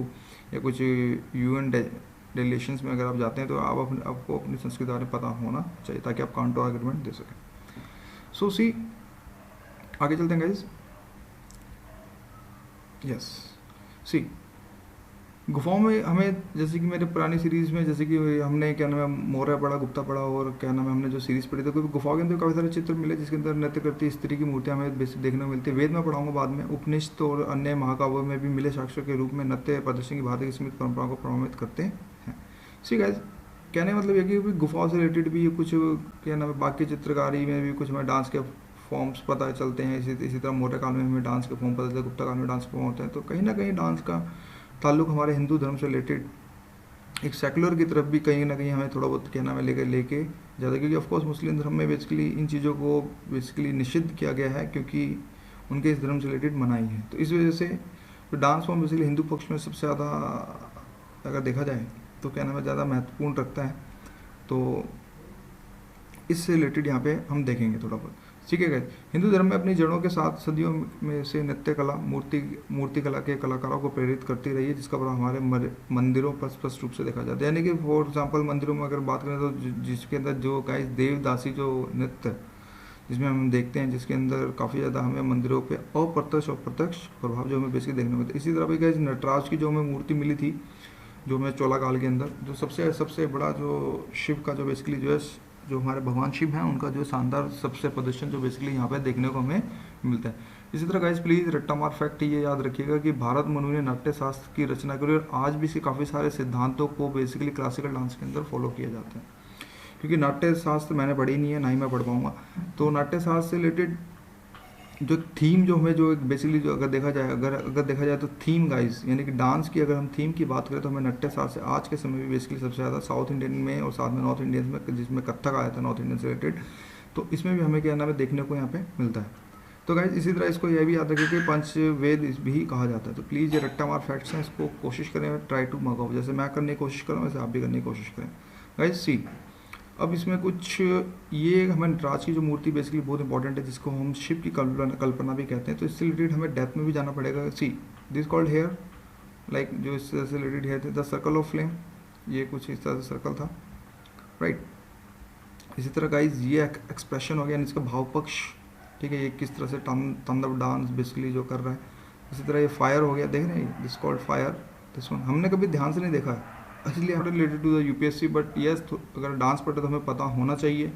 या कुछ UN डेलीगेशंस में अगर आप जाते हैं तो आपको अपनी संस्कृति के बारे में पता होना चाहिए, ताकि आप काउंटर आर्गुमेंट दे सकें। सो सी आगे चलते हैं गाइज। यस, सी गुफाओं में हमें, जैसे कि मेरे पुरानी सीरीज़ में जैसे कि हमने क्या नाम है मौर्य पढ़ा, गुप्ता पढ़ा, और क्या नाम है हमने जो सीरीज़ पढ़ी, तो कोई गुफाओं के अंदर काफ़ी सारे चित्र मिले जिसके अंदर नृत्य करती स्त्री की मूर्तियाँ हमें बेसिक देखने को मिलती है। वेद में पढ़ाऊंगा बाद में, उपनिषद और अन्य महाकाव्यों में भी मिले साक्ष्यों के रूप में नृत्य प्रदर्शन की भारतीय स्मृति परंपराओं को प्रभावित करते हैं। सी गाइस, कहने मतलब ये कि गुफाओं से रिलेटेड भी कुछ क्या नाम है बाकी चित्रकारी में भी कुछ हमें डांस के फॉर्म्स पता चलते हैं। इसी तरह मौर्य काल में हमें डांस के फॉर्म पता चलते हैं, गुप्ता काल में डांस के फॉर्म होते हैं। तो कहीं ना कहीं डांस का ताल्लुक हमारे हिंदू धर्म से रिलेटेड एक सेकुलर की तरफ भी कहीं ना कहीं हमें थोड़ा बहुत क्या नाम है लेके ज़्यादा, क्योंकि ऑफकोर्स मुस्लिम धर्म में बेसिकली इन चीज़ों को बेसिकली निषिद्ध किया गया है, क्योंकि उनके इस धर्म से रिलेटेड मनाही है। तो इस वजह से तो डांस फॉर्म बेसिकली हिंदू पक्ष में सबसे ज़्यादा अगर देखा जाए तो क्या नाम है ज़्यादा महत्वपूर्ण रखता है। तो इससे रिलेटेड यहाँ पे हम देखेंगे थोड़ा बहुत, ठीक है गाइस। हिंदू धर्म में अपनी जड़ों के साथ सदियों में से नृत्य कला, मूर्ति कला के कलाकारों को प्रेरित करती रही है, जिसका प्रभाव हमारे मंदिरों पर स्पष्ट रूप से देखा जाता है। यानी कि फॉर एग्जांपल मंदिरों में अगर बात करें तो जिसके अंदर जो गाइस देवदासी जो नृत्य जिसमें हम देखते हैं, जिसके अंदर काफ़ी ज़्यादा हमें मंदिरों पे अप्रत्यक्ष और प्रत्यक्ष प्रभाव जो हमें बेसिकली देखने को मिलता है। इसी तरह भी गाइस नटराज की जो हमें मूर्ति मिली थी, जो हमें चोला काल के अंदर, जो सबसे बड़ा जो शिव का जो बेसिकली जो है जो हमारे भगवान शिव हैं उनका जो शानदार सबसे प्रदर्शन जो बेसिकली यहाँ पे देखने को हमें मिलता है। इसी तरह गाइस प्लीज़ रट्टा मार फैक्ट ये याद रखिएगा कि भारत मनु ने नाट्य शास्त्र की रचना करी और आज भी इसके काफ़ी सारे सिद्धांतों को बेसिकली क्लासिकल डांस के अंदर फॉलो किया जाता है। क्योंकि नाट्य शास्त्र मैंने पढ़ी नहीं है, ना ही मैं पढ़ पाऊँगा, तो नाट्य शास्त्र से रिलेटेड जो थीम जो हमें जो बेसिकली जो अगर देखा जाए तो थीम गाइस, यानी कि डांस की अगर हम थीम की बात करें तो हमें नट्य शास्त्र से आज के समय में बेसिकली सबसे ज़्यादा साउथ इंडियन में और साथ में नॉर्थ इंडियन में, जिसमें कथक आया था नॉर्थ इंडियन से रिलेटेड, तो इसमें भी हमें क्या नाम है देखने को यहाँ पे मिलता है। तो गाइस इसी तरह इसको यह भी याद रखिए कि पंचवेद भी कहा जाता है। तो प्लीज़ ये रट्टा मार फैक्ट्स हैं, इसको कोशिश करें, ट्राई टू मग ऑफ, जैसे मैं करने की कोशिश करूँ वैसे आप भी करने की कोशिश करें गाइस। सी अब इसमें कुछ ये हमें नटराज की जो मूर्ति बेसिकली बहुत इंपॉर्टेंट है, जिसको हम शिव की कल्पना भी कहते हैं। तो इससे रिलेटेड हमें डेप्थ में भी जाना पड़ेगा। See this called hair, like जो इससे रिलेटेड हेयर थे द सर्कल ऑफ फ्लेम, ये कुछ इस तरह से सर्कल था, राइट। इसी तरह गाइज ये एक्सप्रेशन हो गया, इसका भाव पक्ष, ठीक है, ये किस तरह से तांडव डांस बेसिकली जो कर रहा है। इसी तरह ये फायर हो गया, देख रहे हैं this called fire, this one हमने कभी ध्यान से नहीं देखा है इसलिए related to the UPSC, but yes अगर डांस पढ़े तो हमें पता होना चाहिए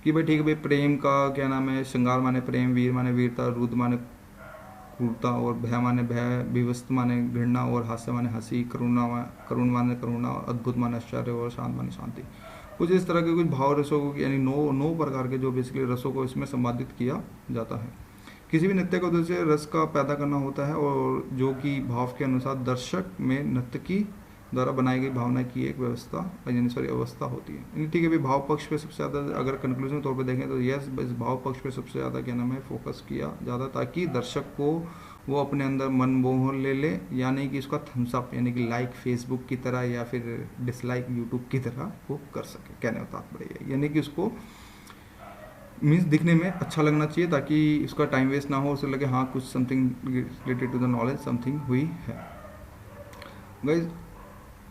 कि भाई ठीक है भाई प्रेम का क्या नाम है, श्रृंगार माने प्रेम, वीर माने वीरता, रुद्र माने क्रूरता, और भय माने भय, विवस्त माने घृणा, और हास्य माने हंसी, करुण माने करुणा, अद्भुत माने आश्चर्य, और शांत माने शांति। कुछ इस तरह के कुछ भाव रसों को यानी 9 प्रकार के जो बेसिकली रसों को इसमें संपादित किया जाता है। किसी भी नृत्य का उद्देश्य रस का पैदा करना होता है, और जो कि भाव के अनुसार दर्शक में नृत्य की द्वारा बनाई गई भावना की एक व्यवस्था यानी सॉरी अवस्था होती है। ठीक है भाई, भाव पक्ष पे सबसे ज़्यादा अगर कंक्लूजन तौर पे देखें तो यस, इस भाव पक्ष पे सबसे ज़्यादा क्या नाम है फोकस किया ज़्यादा, ताकि दर्शक को वो अपने अंदर मन मोह ले ले, यानी कि इसका थम्स अप यानी कि लाइक फेसबुक की तरह या फिर डिसलाइक यूट्यूब की तरह वो कर सके। कहने का तात्पर्य है यानी कि उसको मीन्स दिखने में अच्छा लगना चाहिए, ताकि उसका टाइम वेस्ट ना हो, उसे लगे हाँ कुछ something related to the knowledge something हुई है गाइज।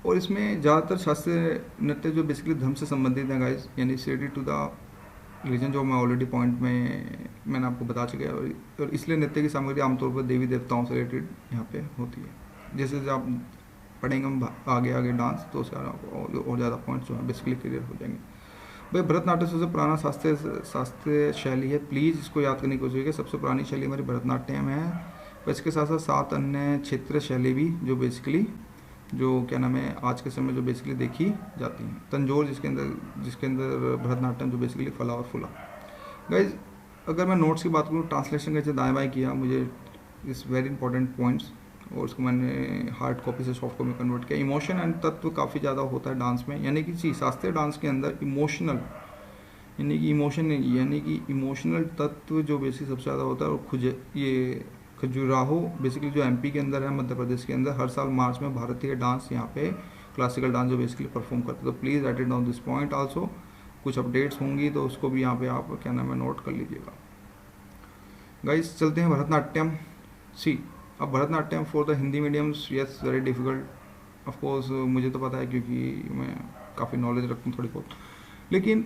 और इसमें ज़्यादातर शास्त्रीय नृत्य जो बेसिकली धर्म से संबंधित है गाइज, यानी रिलेटेड टू द रिलीजन, जो मैं ऑलरेडी पॉइंट में मैंने आपको बता चुका है। और इसलिए नृत्य की सामग्री आमतौर पर देवी देवताओं से रिलेटेड यहाँ पे होती है। जैसे जब आप पढ़ेंगे हम आगे आगे डांस, तो उससे और ज़्यादा पॉइंट्स जो है बेसिकली क्लियर हो जाएंगे। भाई भरतनाट्यम सबसे पुराना शास्त्रीय शैली है, प्लीज़ इसको याद करने की कोशिश कीजिए। सबसे पुरानी शैली हमारी भरतनाट्यम है, पर इसके साथ साथ 7 अन्य क्षेत्रीय शैली भी जो बेसिकली जो क्या नाम है आज के समय जो बेसिकली देखी जाती हैं। तंजौर जिसके अंदर भरतनाट्यम जो बेसिकली फला और फूला। गाइज अगर मैं नोट्स की बात करूँ, ट्रांसलेशन कैसे दाएँ बाएँ किया मुझे इस वेरी इंपॉर्टेंट पॉइंट्स, और उसको मैंने हार्ड कॉपी से सॉफ्ट कॉपी में कन्वर्ट किया। इमोशन एंड तत्व काफ़ी ज़्यादा होता है डांस में, यानी कि शास्त्रीय डांस के अंदर इमोशनल यानी कि इमोशनल तत्व जो बेसिकली सबसे ज़्यादा होता है। और ये खजुराहो बेसिकली जो एमपी के अंदर है, मध्य प्रदेश के अंदर, हर साल मार्च में भारतीय डांस यहाँ पे क्लासिकल डांस जो बेसिकली परफॉर्म करते हैं। तो please write it down this point also. कुछ अपडेट्स होंगी तो उसको भी यहाँ पे आप क्या नाम है नोट कर लीजिएगा। गाइस चलते हैं भरतनाट्यम। सी अब Bharatanatyam for the Hindi mediums, yes very difficult of course, मुझे तो पता है क्योंकि मैं काफ़ी नॉलेज रखता हूँ थोड़ी बहुत। लेकिन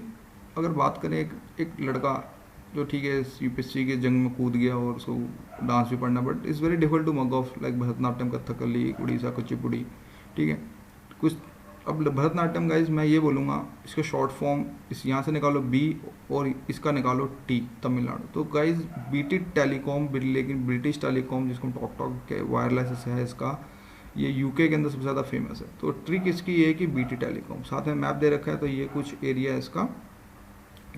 अगर बात करें एक लड़का जो ठीक है यूपीएससी के जंग में कूद गया और उसको डांस भी पढ़ना, but it's very difficult to mug off like Bharatanatyam, Kathakali, Orissa Kuchipudi, ठीक है कुछ। अब भरतनाट्यम गाइज मैं ये बोलूँगा, इसका शॉर्ट फॉर्म इस यहाँ से निकालो बी और इसका निकालो टी, तमिलनाडु। तो गाइज बीटी टेलीकॉम, लेकिन ब्रिटिश टेलीकॉम जिसको टॉक के वायरलेस है इसका, ये यूके के अंदर सबसे ज़्यादा फेमस है। तो ट्रिक इसकी ये है कि बीटी टेलीकॉम, साथ में मैप दे रखा है, तो ये कुछ एरिया है इसका,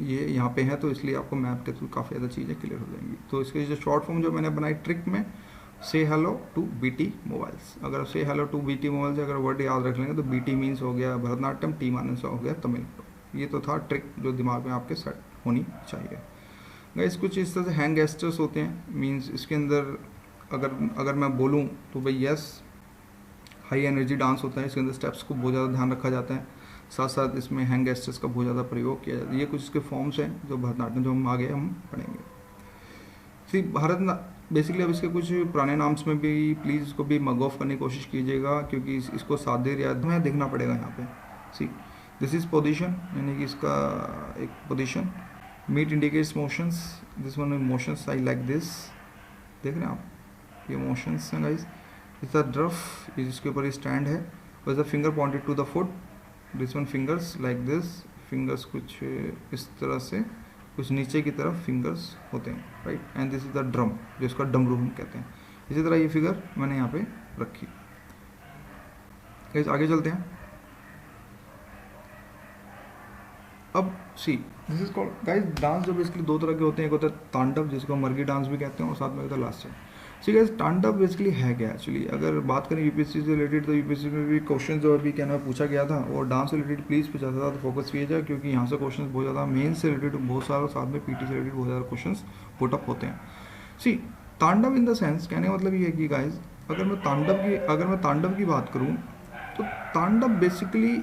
ये यहाँ पे है, तो इसलिए आपको मैप के थ्रू काफ़ी ज़्यादा चीज़ें क्लियर हो जाएंगी। तो इसके जो शॉर्ट फॉर्म जो मैंने बनाई ट्रिक में, से हेलो टू बीटी मोबाइल्स। अगर से हेलो टू बीटी मोबाइल्स अगर वर्ड याद रख लेंगे तो बीटी मीन्स हो गया भरतनाट्यम, टी माइनस हो गया तमिलनाडु। ये तो था ट्रिक जो दिमाग में आपके सेट होनी चाहिए। गाइस कुछ इस तरह से हैंड गेस्टर्स होते हैं, मीन्स इसके अंदर अगर मैं बोलूँ तो भाई यस हाई एनर्जी डांस होता है, इसके अंदर स्टेप्स को बहुत ज़्यादा ध्यान रखा जाता है, साथ साथ इसमें हैंड गेस्टर्स का बहुत ज़्यादा प्रयोग किया जाता है। ये कुछ इसके फॉर्म्स हैं जो भरतनाट्यम जो हम आगे हम पढ़ेंगे। सी बेसिकली अब इसके कुछ पुराने नाम्स में भी प्लीज़ इसको भी मग ऑफ करने की कोशिश कीजिएगा, क्योंकि इसको सादे याद में देखना पड़ेगा यहाँ पे। सी दिस इज पोजीशन, यानी कि इसका एक position. Meet indicates motions, this one motions I like this, देख रहे हैं आप, ये मोशंस हैं गाइस। इस द ड्रफ, इसके ऊपर स्टैंड है, और the finger pointed to the foot, this one fingers like this, fingers कुछ इस तरह से, कुछ नीचे की तरफ फिंगर्स होते हैं, right. And this is the drum, जो इसका डमरू हम कहते हैं। इसी तरह ये फिगर मैंने यहाँ पे रखी। गाइस आगे चलते हैं। अब see this is called guys dance जो बेसिकली दो तरह के होते हैं, एक होता है तांडव जिसको मर्गी डांस भी कहते हैं, और साथ में होता है लास्ट है। सी गाइस तांडव बेसिकली है क्या एक्चुअली, अगर बात करें यूपीएससी से रिलेटेड, तो यूपीएससी में भी क्वेश्चन जो अभी क्या नाम पूछा गया था, और डांस से रिलेटेड प्लीज़ कुछ ज़्यादा फोकस किया जाए, क्योंकि यहाँ से क्वेश्चन बहुत ज़्यादा मेन से रिलेटेड बहुत सारा, साथ में पीटी से रिलेटेड बहुत ज़्यादा क्वेश्चन पुटअप होते हैं। सी तांडव इन द सेंस, कहने का मतलब ये है कि गाइज अगर मैं तांडव की बात करूँ, तो तांडव बेसिकली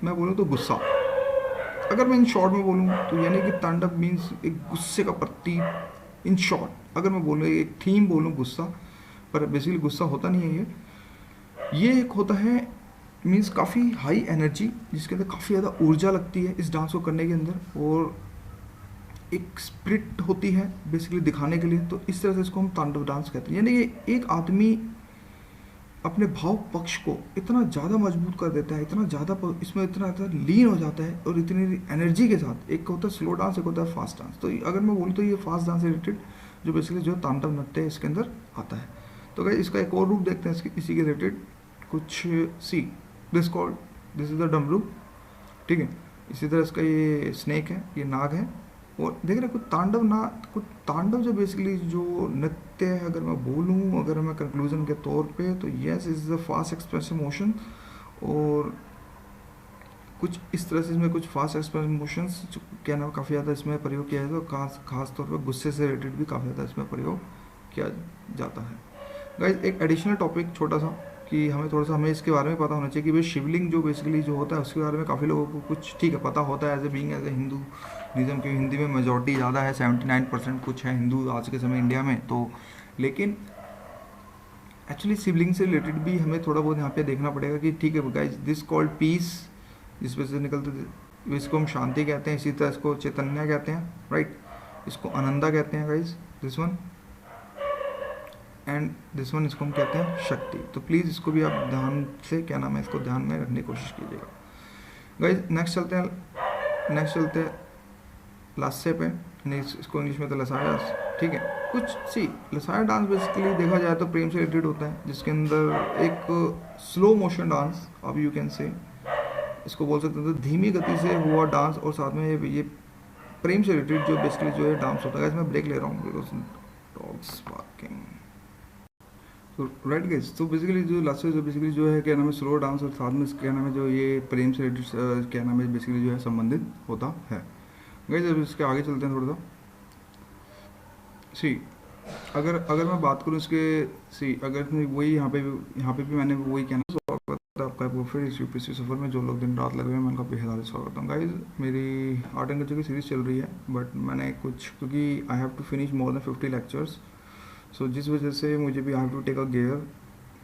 मैं बोलूँ तो गुस्सा, अगर मैं इन शॉर्ट में बोलूँ तो यानी कि तांडव मीन्स एक गुस्से का प्रतीक। इन शॉर्ट अगर मैं बोलूँ एक थीम बोलूँ गुस्सा, पर बेसिकली गुस्सा होता नहीं है ये एक होता है मीन्स काफ़ी हाई एनर्जी, जिसके अंदर काफ़ी ज़्यादा ऊर्जा लगती है इस डांस को करने के अंदर, और एक स्पिरिट होती है बेसिकली दिखाने के लिए। तो इस तरह से इसको हम तांडव डांस कहते हैं, यानी कि एक आदमी अपने भाव पक्ष को इतना ज़्यादा मजबूत कर देता है, इतना ज़्यादा इसमें इतना लीन हो जाता है, और इतनी एनर्जी के साथ। एक होता है स्लो डांस, एक होता है फास्ट डांस। तो अगर मैं बोलूँ तो ये फास्ट डांस से रिलेटेड जो बेसिकली जो तांडव नृत्य है इसके अंदर आता है। तो गाइस इसका एक और रूप देखते हैं इसी के रिलेटेड कुछ। सी दिस इज द डमरू, ठीक है। इसी तरह इसका ये स्नेक है, ये नाग है, और देख रहे कुछ तांडव जो बेसिकली जो नृत्य है, अगर मैं बोलूँ, अगर मैं कंक्लूजन के तौर पे, तो yes is the fast expressive motion. और कुछ इस तरह से इसमें कुछ फास्ट एक्सप्रेसिव मोशंस क्या नाम काफ़ी ज़्यादा इसमें प्रयोग किया जाता है, तो खास तौर पर गुस्से से रिलेटेड भी काफ़ी ज़्यादा इसमें प्रयोग किया जाता है। गाइज एक एडिशनल टॉपिक छोटा सा, कि हमें इसके बारे में पता होना चाहिए कि भाई शिवलिंग जो बेसिकली जो होता है उसके बारे में काफ़ी लोगों को कुछ ठीक है पता होता है, एज ए हिंदू निज़म, की हिंदी में मेजॉरिटी ज़्यादा है, 79% कुछ है हिंदू आज के समय इंडिया में। तो लेकिन एक्चुअली शिवलिंग से रिलेटेड भी हमें थोड़ा बहुत यहाँ पे देखना पड़ेगा कि ठीक है गाइज, दिस कॉल्ड पीस, जिसमें से निकलते, इसको हम शांति कहते हैं, इसी तरह इसको चैतन्य कहते हैं, राइट, इसको आनंदा कहते हैं guys, this one, and this one इसको हम कहते हैं शक्ति। तो प्लीज़ इसको भी आप ध्यान से क्या नाम है इसको ध्यान में रखने की कोशिश कीजिएगा गाइज। नेक्स्ट चलते हैं लास्से पे, इसको इंग्लिश में तो लसाया डांस, ठीक है। कुछ सी लसाया डांस बेसिकली देखा जाए तो प्रेम से रिलेटेड होता है, जिसके अंदर एक स्लो मोशन डांस, अब यू कैन से इसको बोल सकते हैं, तो धीमी गति से हुआ डांस, और साथ में ये प्रेम से रिलेटेड जो बेसिकली जो है डांस होता है। मैं ब्रेक ले रहा हूँ बिकॉज डॉग्स बार्किंग। तो राइट गाइस, तो बेसिकली जो लास्ट जो बेसिकली जो है क्या नाम है स्लो डांस, और साथ में क्या नाम है जो ये प्रेम से रिलेटेड क्या नाम है बेसिकली जो है संबंधित होता है गाइस। अब इसके आगे चलते हैं थोड़ा सा। सी अगर मैं बात करूँ इसके, सी अगर वही यहाँ पे भी मैंने वही कहना, स्वागत है आपका फिर इस यूपीएससी सफ़र में जो लोग दिन रात लगे हुए हैं, मैं उनका बेहद स्वागत हूँ गाइस। मेरी आर्ट एंड कल्चर की सीरीज़ चल रही है, बट मैंने कुछ क्योंकि I have to finish more than 50 lectures, so जिस वजह से मुझे भी I have to take a gear,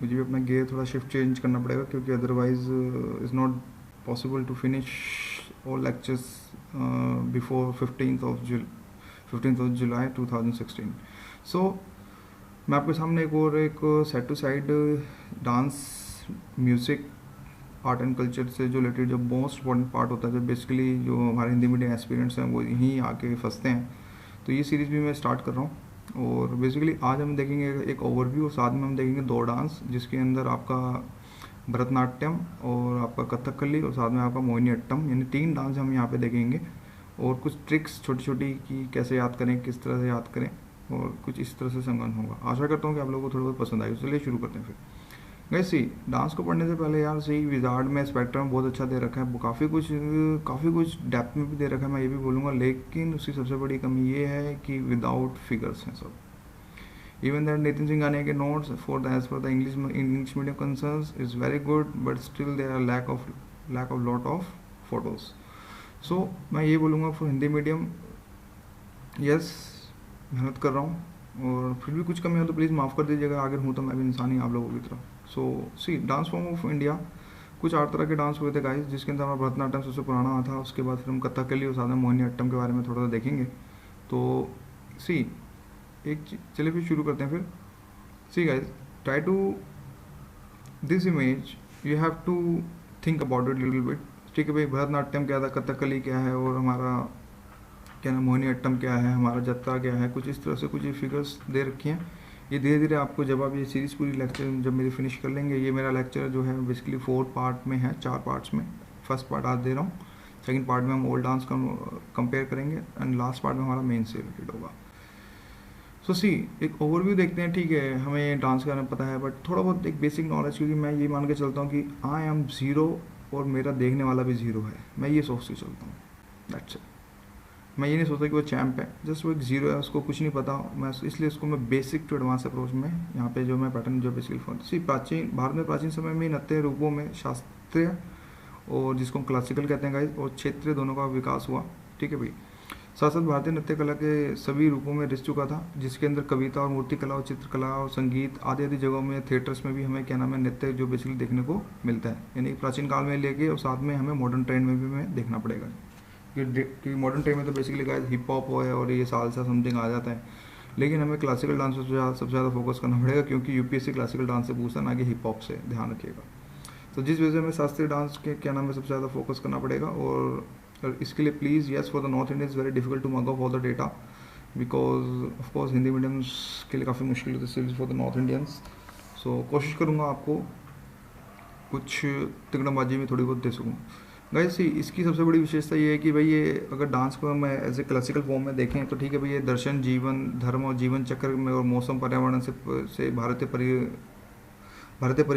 मुझे भी अपना गियर थोड़ा शिफ्ट चेंज करना पड़ेगा, क्योंकि otherwise is not possible to finish all lectures before 15th of July 2016। सो मैं आपके सामने एक side to side dance, music, art and culture से जो रिलेटेड जो मोस्ट इम्पॉर्टेंट पार्ट होता है, जो बेसिकली जो हमारे हिंदी मीडियम एस्पिरेंट्स हैं वो यहीं आके फंसते हैं, तो ये सीरीज़ भी मैं स्टार्ट कर रहा हूँ। और बेसिकली आज हम देखेंगे एक ओवरव्यू, और साथ में हम देखेंगे 2 डांस, जिसके अंदर आपका भरतनाट्यम और आपका कथकली, और साथ में आपका मोहिनी अट्टम, यानी 3 डांस हम यहाँ पे देखेंगे, और कुछ ट्रिक्स छोटी छोटी कि कैसे याद करें, किस तरह से याद करें, और कुछ इस तरह से संगन होगा। आशा करता हूँ कि आप लोगों को थोड़ा बहुत पसंद आएगा। चलिए शुरू करते हैं फिर गाइस। सी डांस को पढ़ने से पहले यार सी विजार्ड में स्पेक्ट्रम बहुत अच्छा दे रखा है, काफ़ी कुछ डेप्थ में भी दे रखा है, मैं ये भी बोलूँगा, लेकिन उसकी सबसे बड़ी कमी ये है कि विदाउट फिगर्स हैं सब। इवन दैट नितिन सिंघानिया के notes for the as for the English medium concerns is very good, but still there are lack of lot of photos. So मैं ये बोलूँगा फॉर हिंदी मीडियम, यस मेहनत कर रहा हूँ, और फिर भी कुछ कमी हो तो प्लीज़ माफ़ कर दीजिएगा, अगर हूँ तो मैं भी इंसान ही आप लोगों की तरह। सो सी डांस फॉर्म ऑफ इंडिया, कुछ 8 तरह के डांस हुए थे गाइस, जिसके अंदर हमारा भरतनाट्यम सबसे पुराना था, उसके बाद फिर हम कथकली और साथ में मोहिनी अट्टम के बारे में थोड़ा सा देखेंगे। तो सी चलिए फिर शुरू करते हैं फिर। See guys, try to this image, you have to think about it little bit, ठीक है भाई। भरतनाट्यम क्या था, कथकली क्या है, और हमारा क्या नाम मोहिनी अट्टम क्या है, हमारा जत्ता क्या है, कुछ इस तरह से कुछ फिगर्स दे रखी हैं। ये धीरे धीरे आपको जब आप ये सीरीज़ पूरी लेक्चर जब मेरी फिनिश कर लेंगे, ये मेरा लेक्चर जो है बेसिकली 4 पार्ट में है, 4 पार्ट्स में। फर्स्ट पार्ट आज दे रहा हूँ, सेकंड पार्ट में हम ओल्ड डांस का कंपेयर करेंगे, एंड लास्ट पार्ट में हमारा मेन से रिलेटेड होगा। सो सी एक ओवरव्यू देखते हैं, ठीक है, हमें डांस का पता है, बट थोड़ा बहुत एक बेसिक नॉलेज, क्योंकि मैं ये मान के चलता हूँ कि आई एम ज़ीरो और मेरा देखने वाला भी ज़ीरो है, मैं ये सोच के चलता हूँ, दैट्स इट। मैं ये नहीं सोचता कि वो चैम्प है, जस्ट वो एक ज़ीरो है, उसको कुछ नहीं पता, मैं इसलिए उसको मैं बेसिक टू एडवांस अप्रोच में यहाँ पे जो मैं पैटर्न जो बेसिकली फॉलो। सी भारत में प्राचीन समय में नृत्य रूपों में शास्त्रीय और जिसको हम क्लासिकल कहते हैं गाइस, और क्षेत्रीय दोनों का विकास हुआ, ठीक है भाई। साथ साथ भारतीय नृत्य कला के सभी रूपों में रिस चुका था, जिसके अंदर कविता और मूर्ति कला और चित्रकला और संगीत आदि आदि जगहों में, थिएटर्स में भी हमें क्या नाम है नृत्य जो बेसिकली देखने को मिलता है, यानी प्राचीन काल में लेके और साथ में हमें मॉडर्न ट्रेंड में भी हमें देखना पड़ेगा, कि मॉडर्न टाइम में तो बेसिकली गाइस हिप हॉप है और ये सालसा समथिंग आ जाता है, लेकिन हमें क्लासिकल डांस पर सबसे ज़्यादा फोकस करना पड़ेगा, क्योंकि यूपीएससी क्लासिकल डांस से पूछता ना कि हिप हॉप से, ध्यान रखिएगा। तो जिस वजह से हमें शास्त्रीय डांस के क्या नाम है सबसे ज़्यादा फोकस करना पड़ेगा, और इसके लिए please yes for the north Indian is very difficult to mug up all the data, because of course Hindi mediums के लिए काफ़ी मुश्किल होती है for the north Indians. So कोशिश करूँगा आपको कुछ तिकड़मबाजी में थोड़ी बहुत दे सकूँ गाइस इसकी सबसे बड़ी विशेषता ये है कि भाई ये अगर डांस को हम एज ए क्लासिकल फॉर्म में देखें तो ठीक है भाई, ये दर्शन, जीवन, धर्म और जीवन चक्र में और मौसम पर्यावरण से भारतीय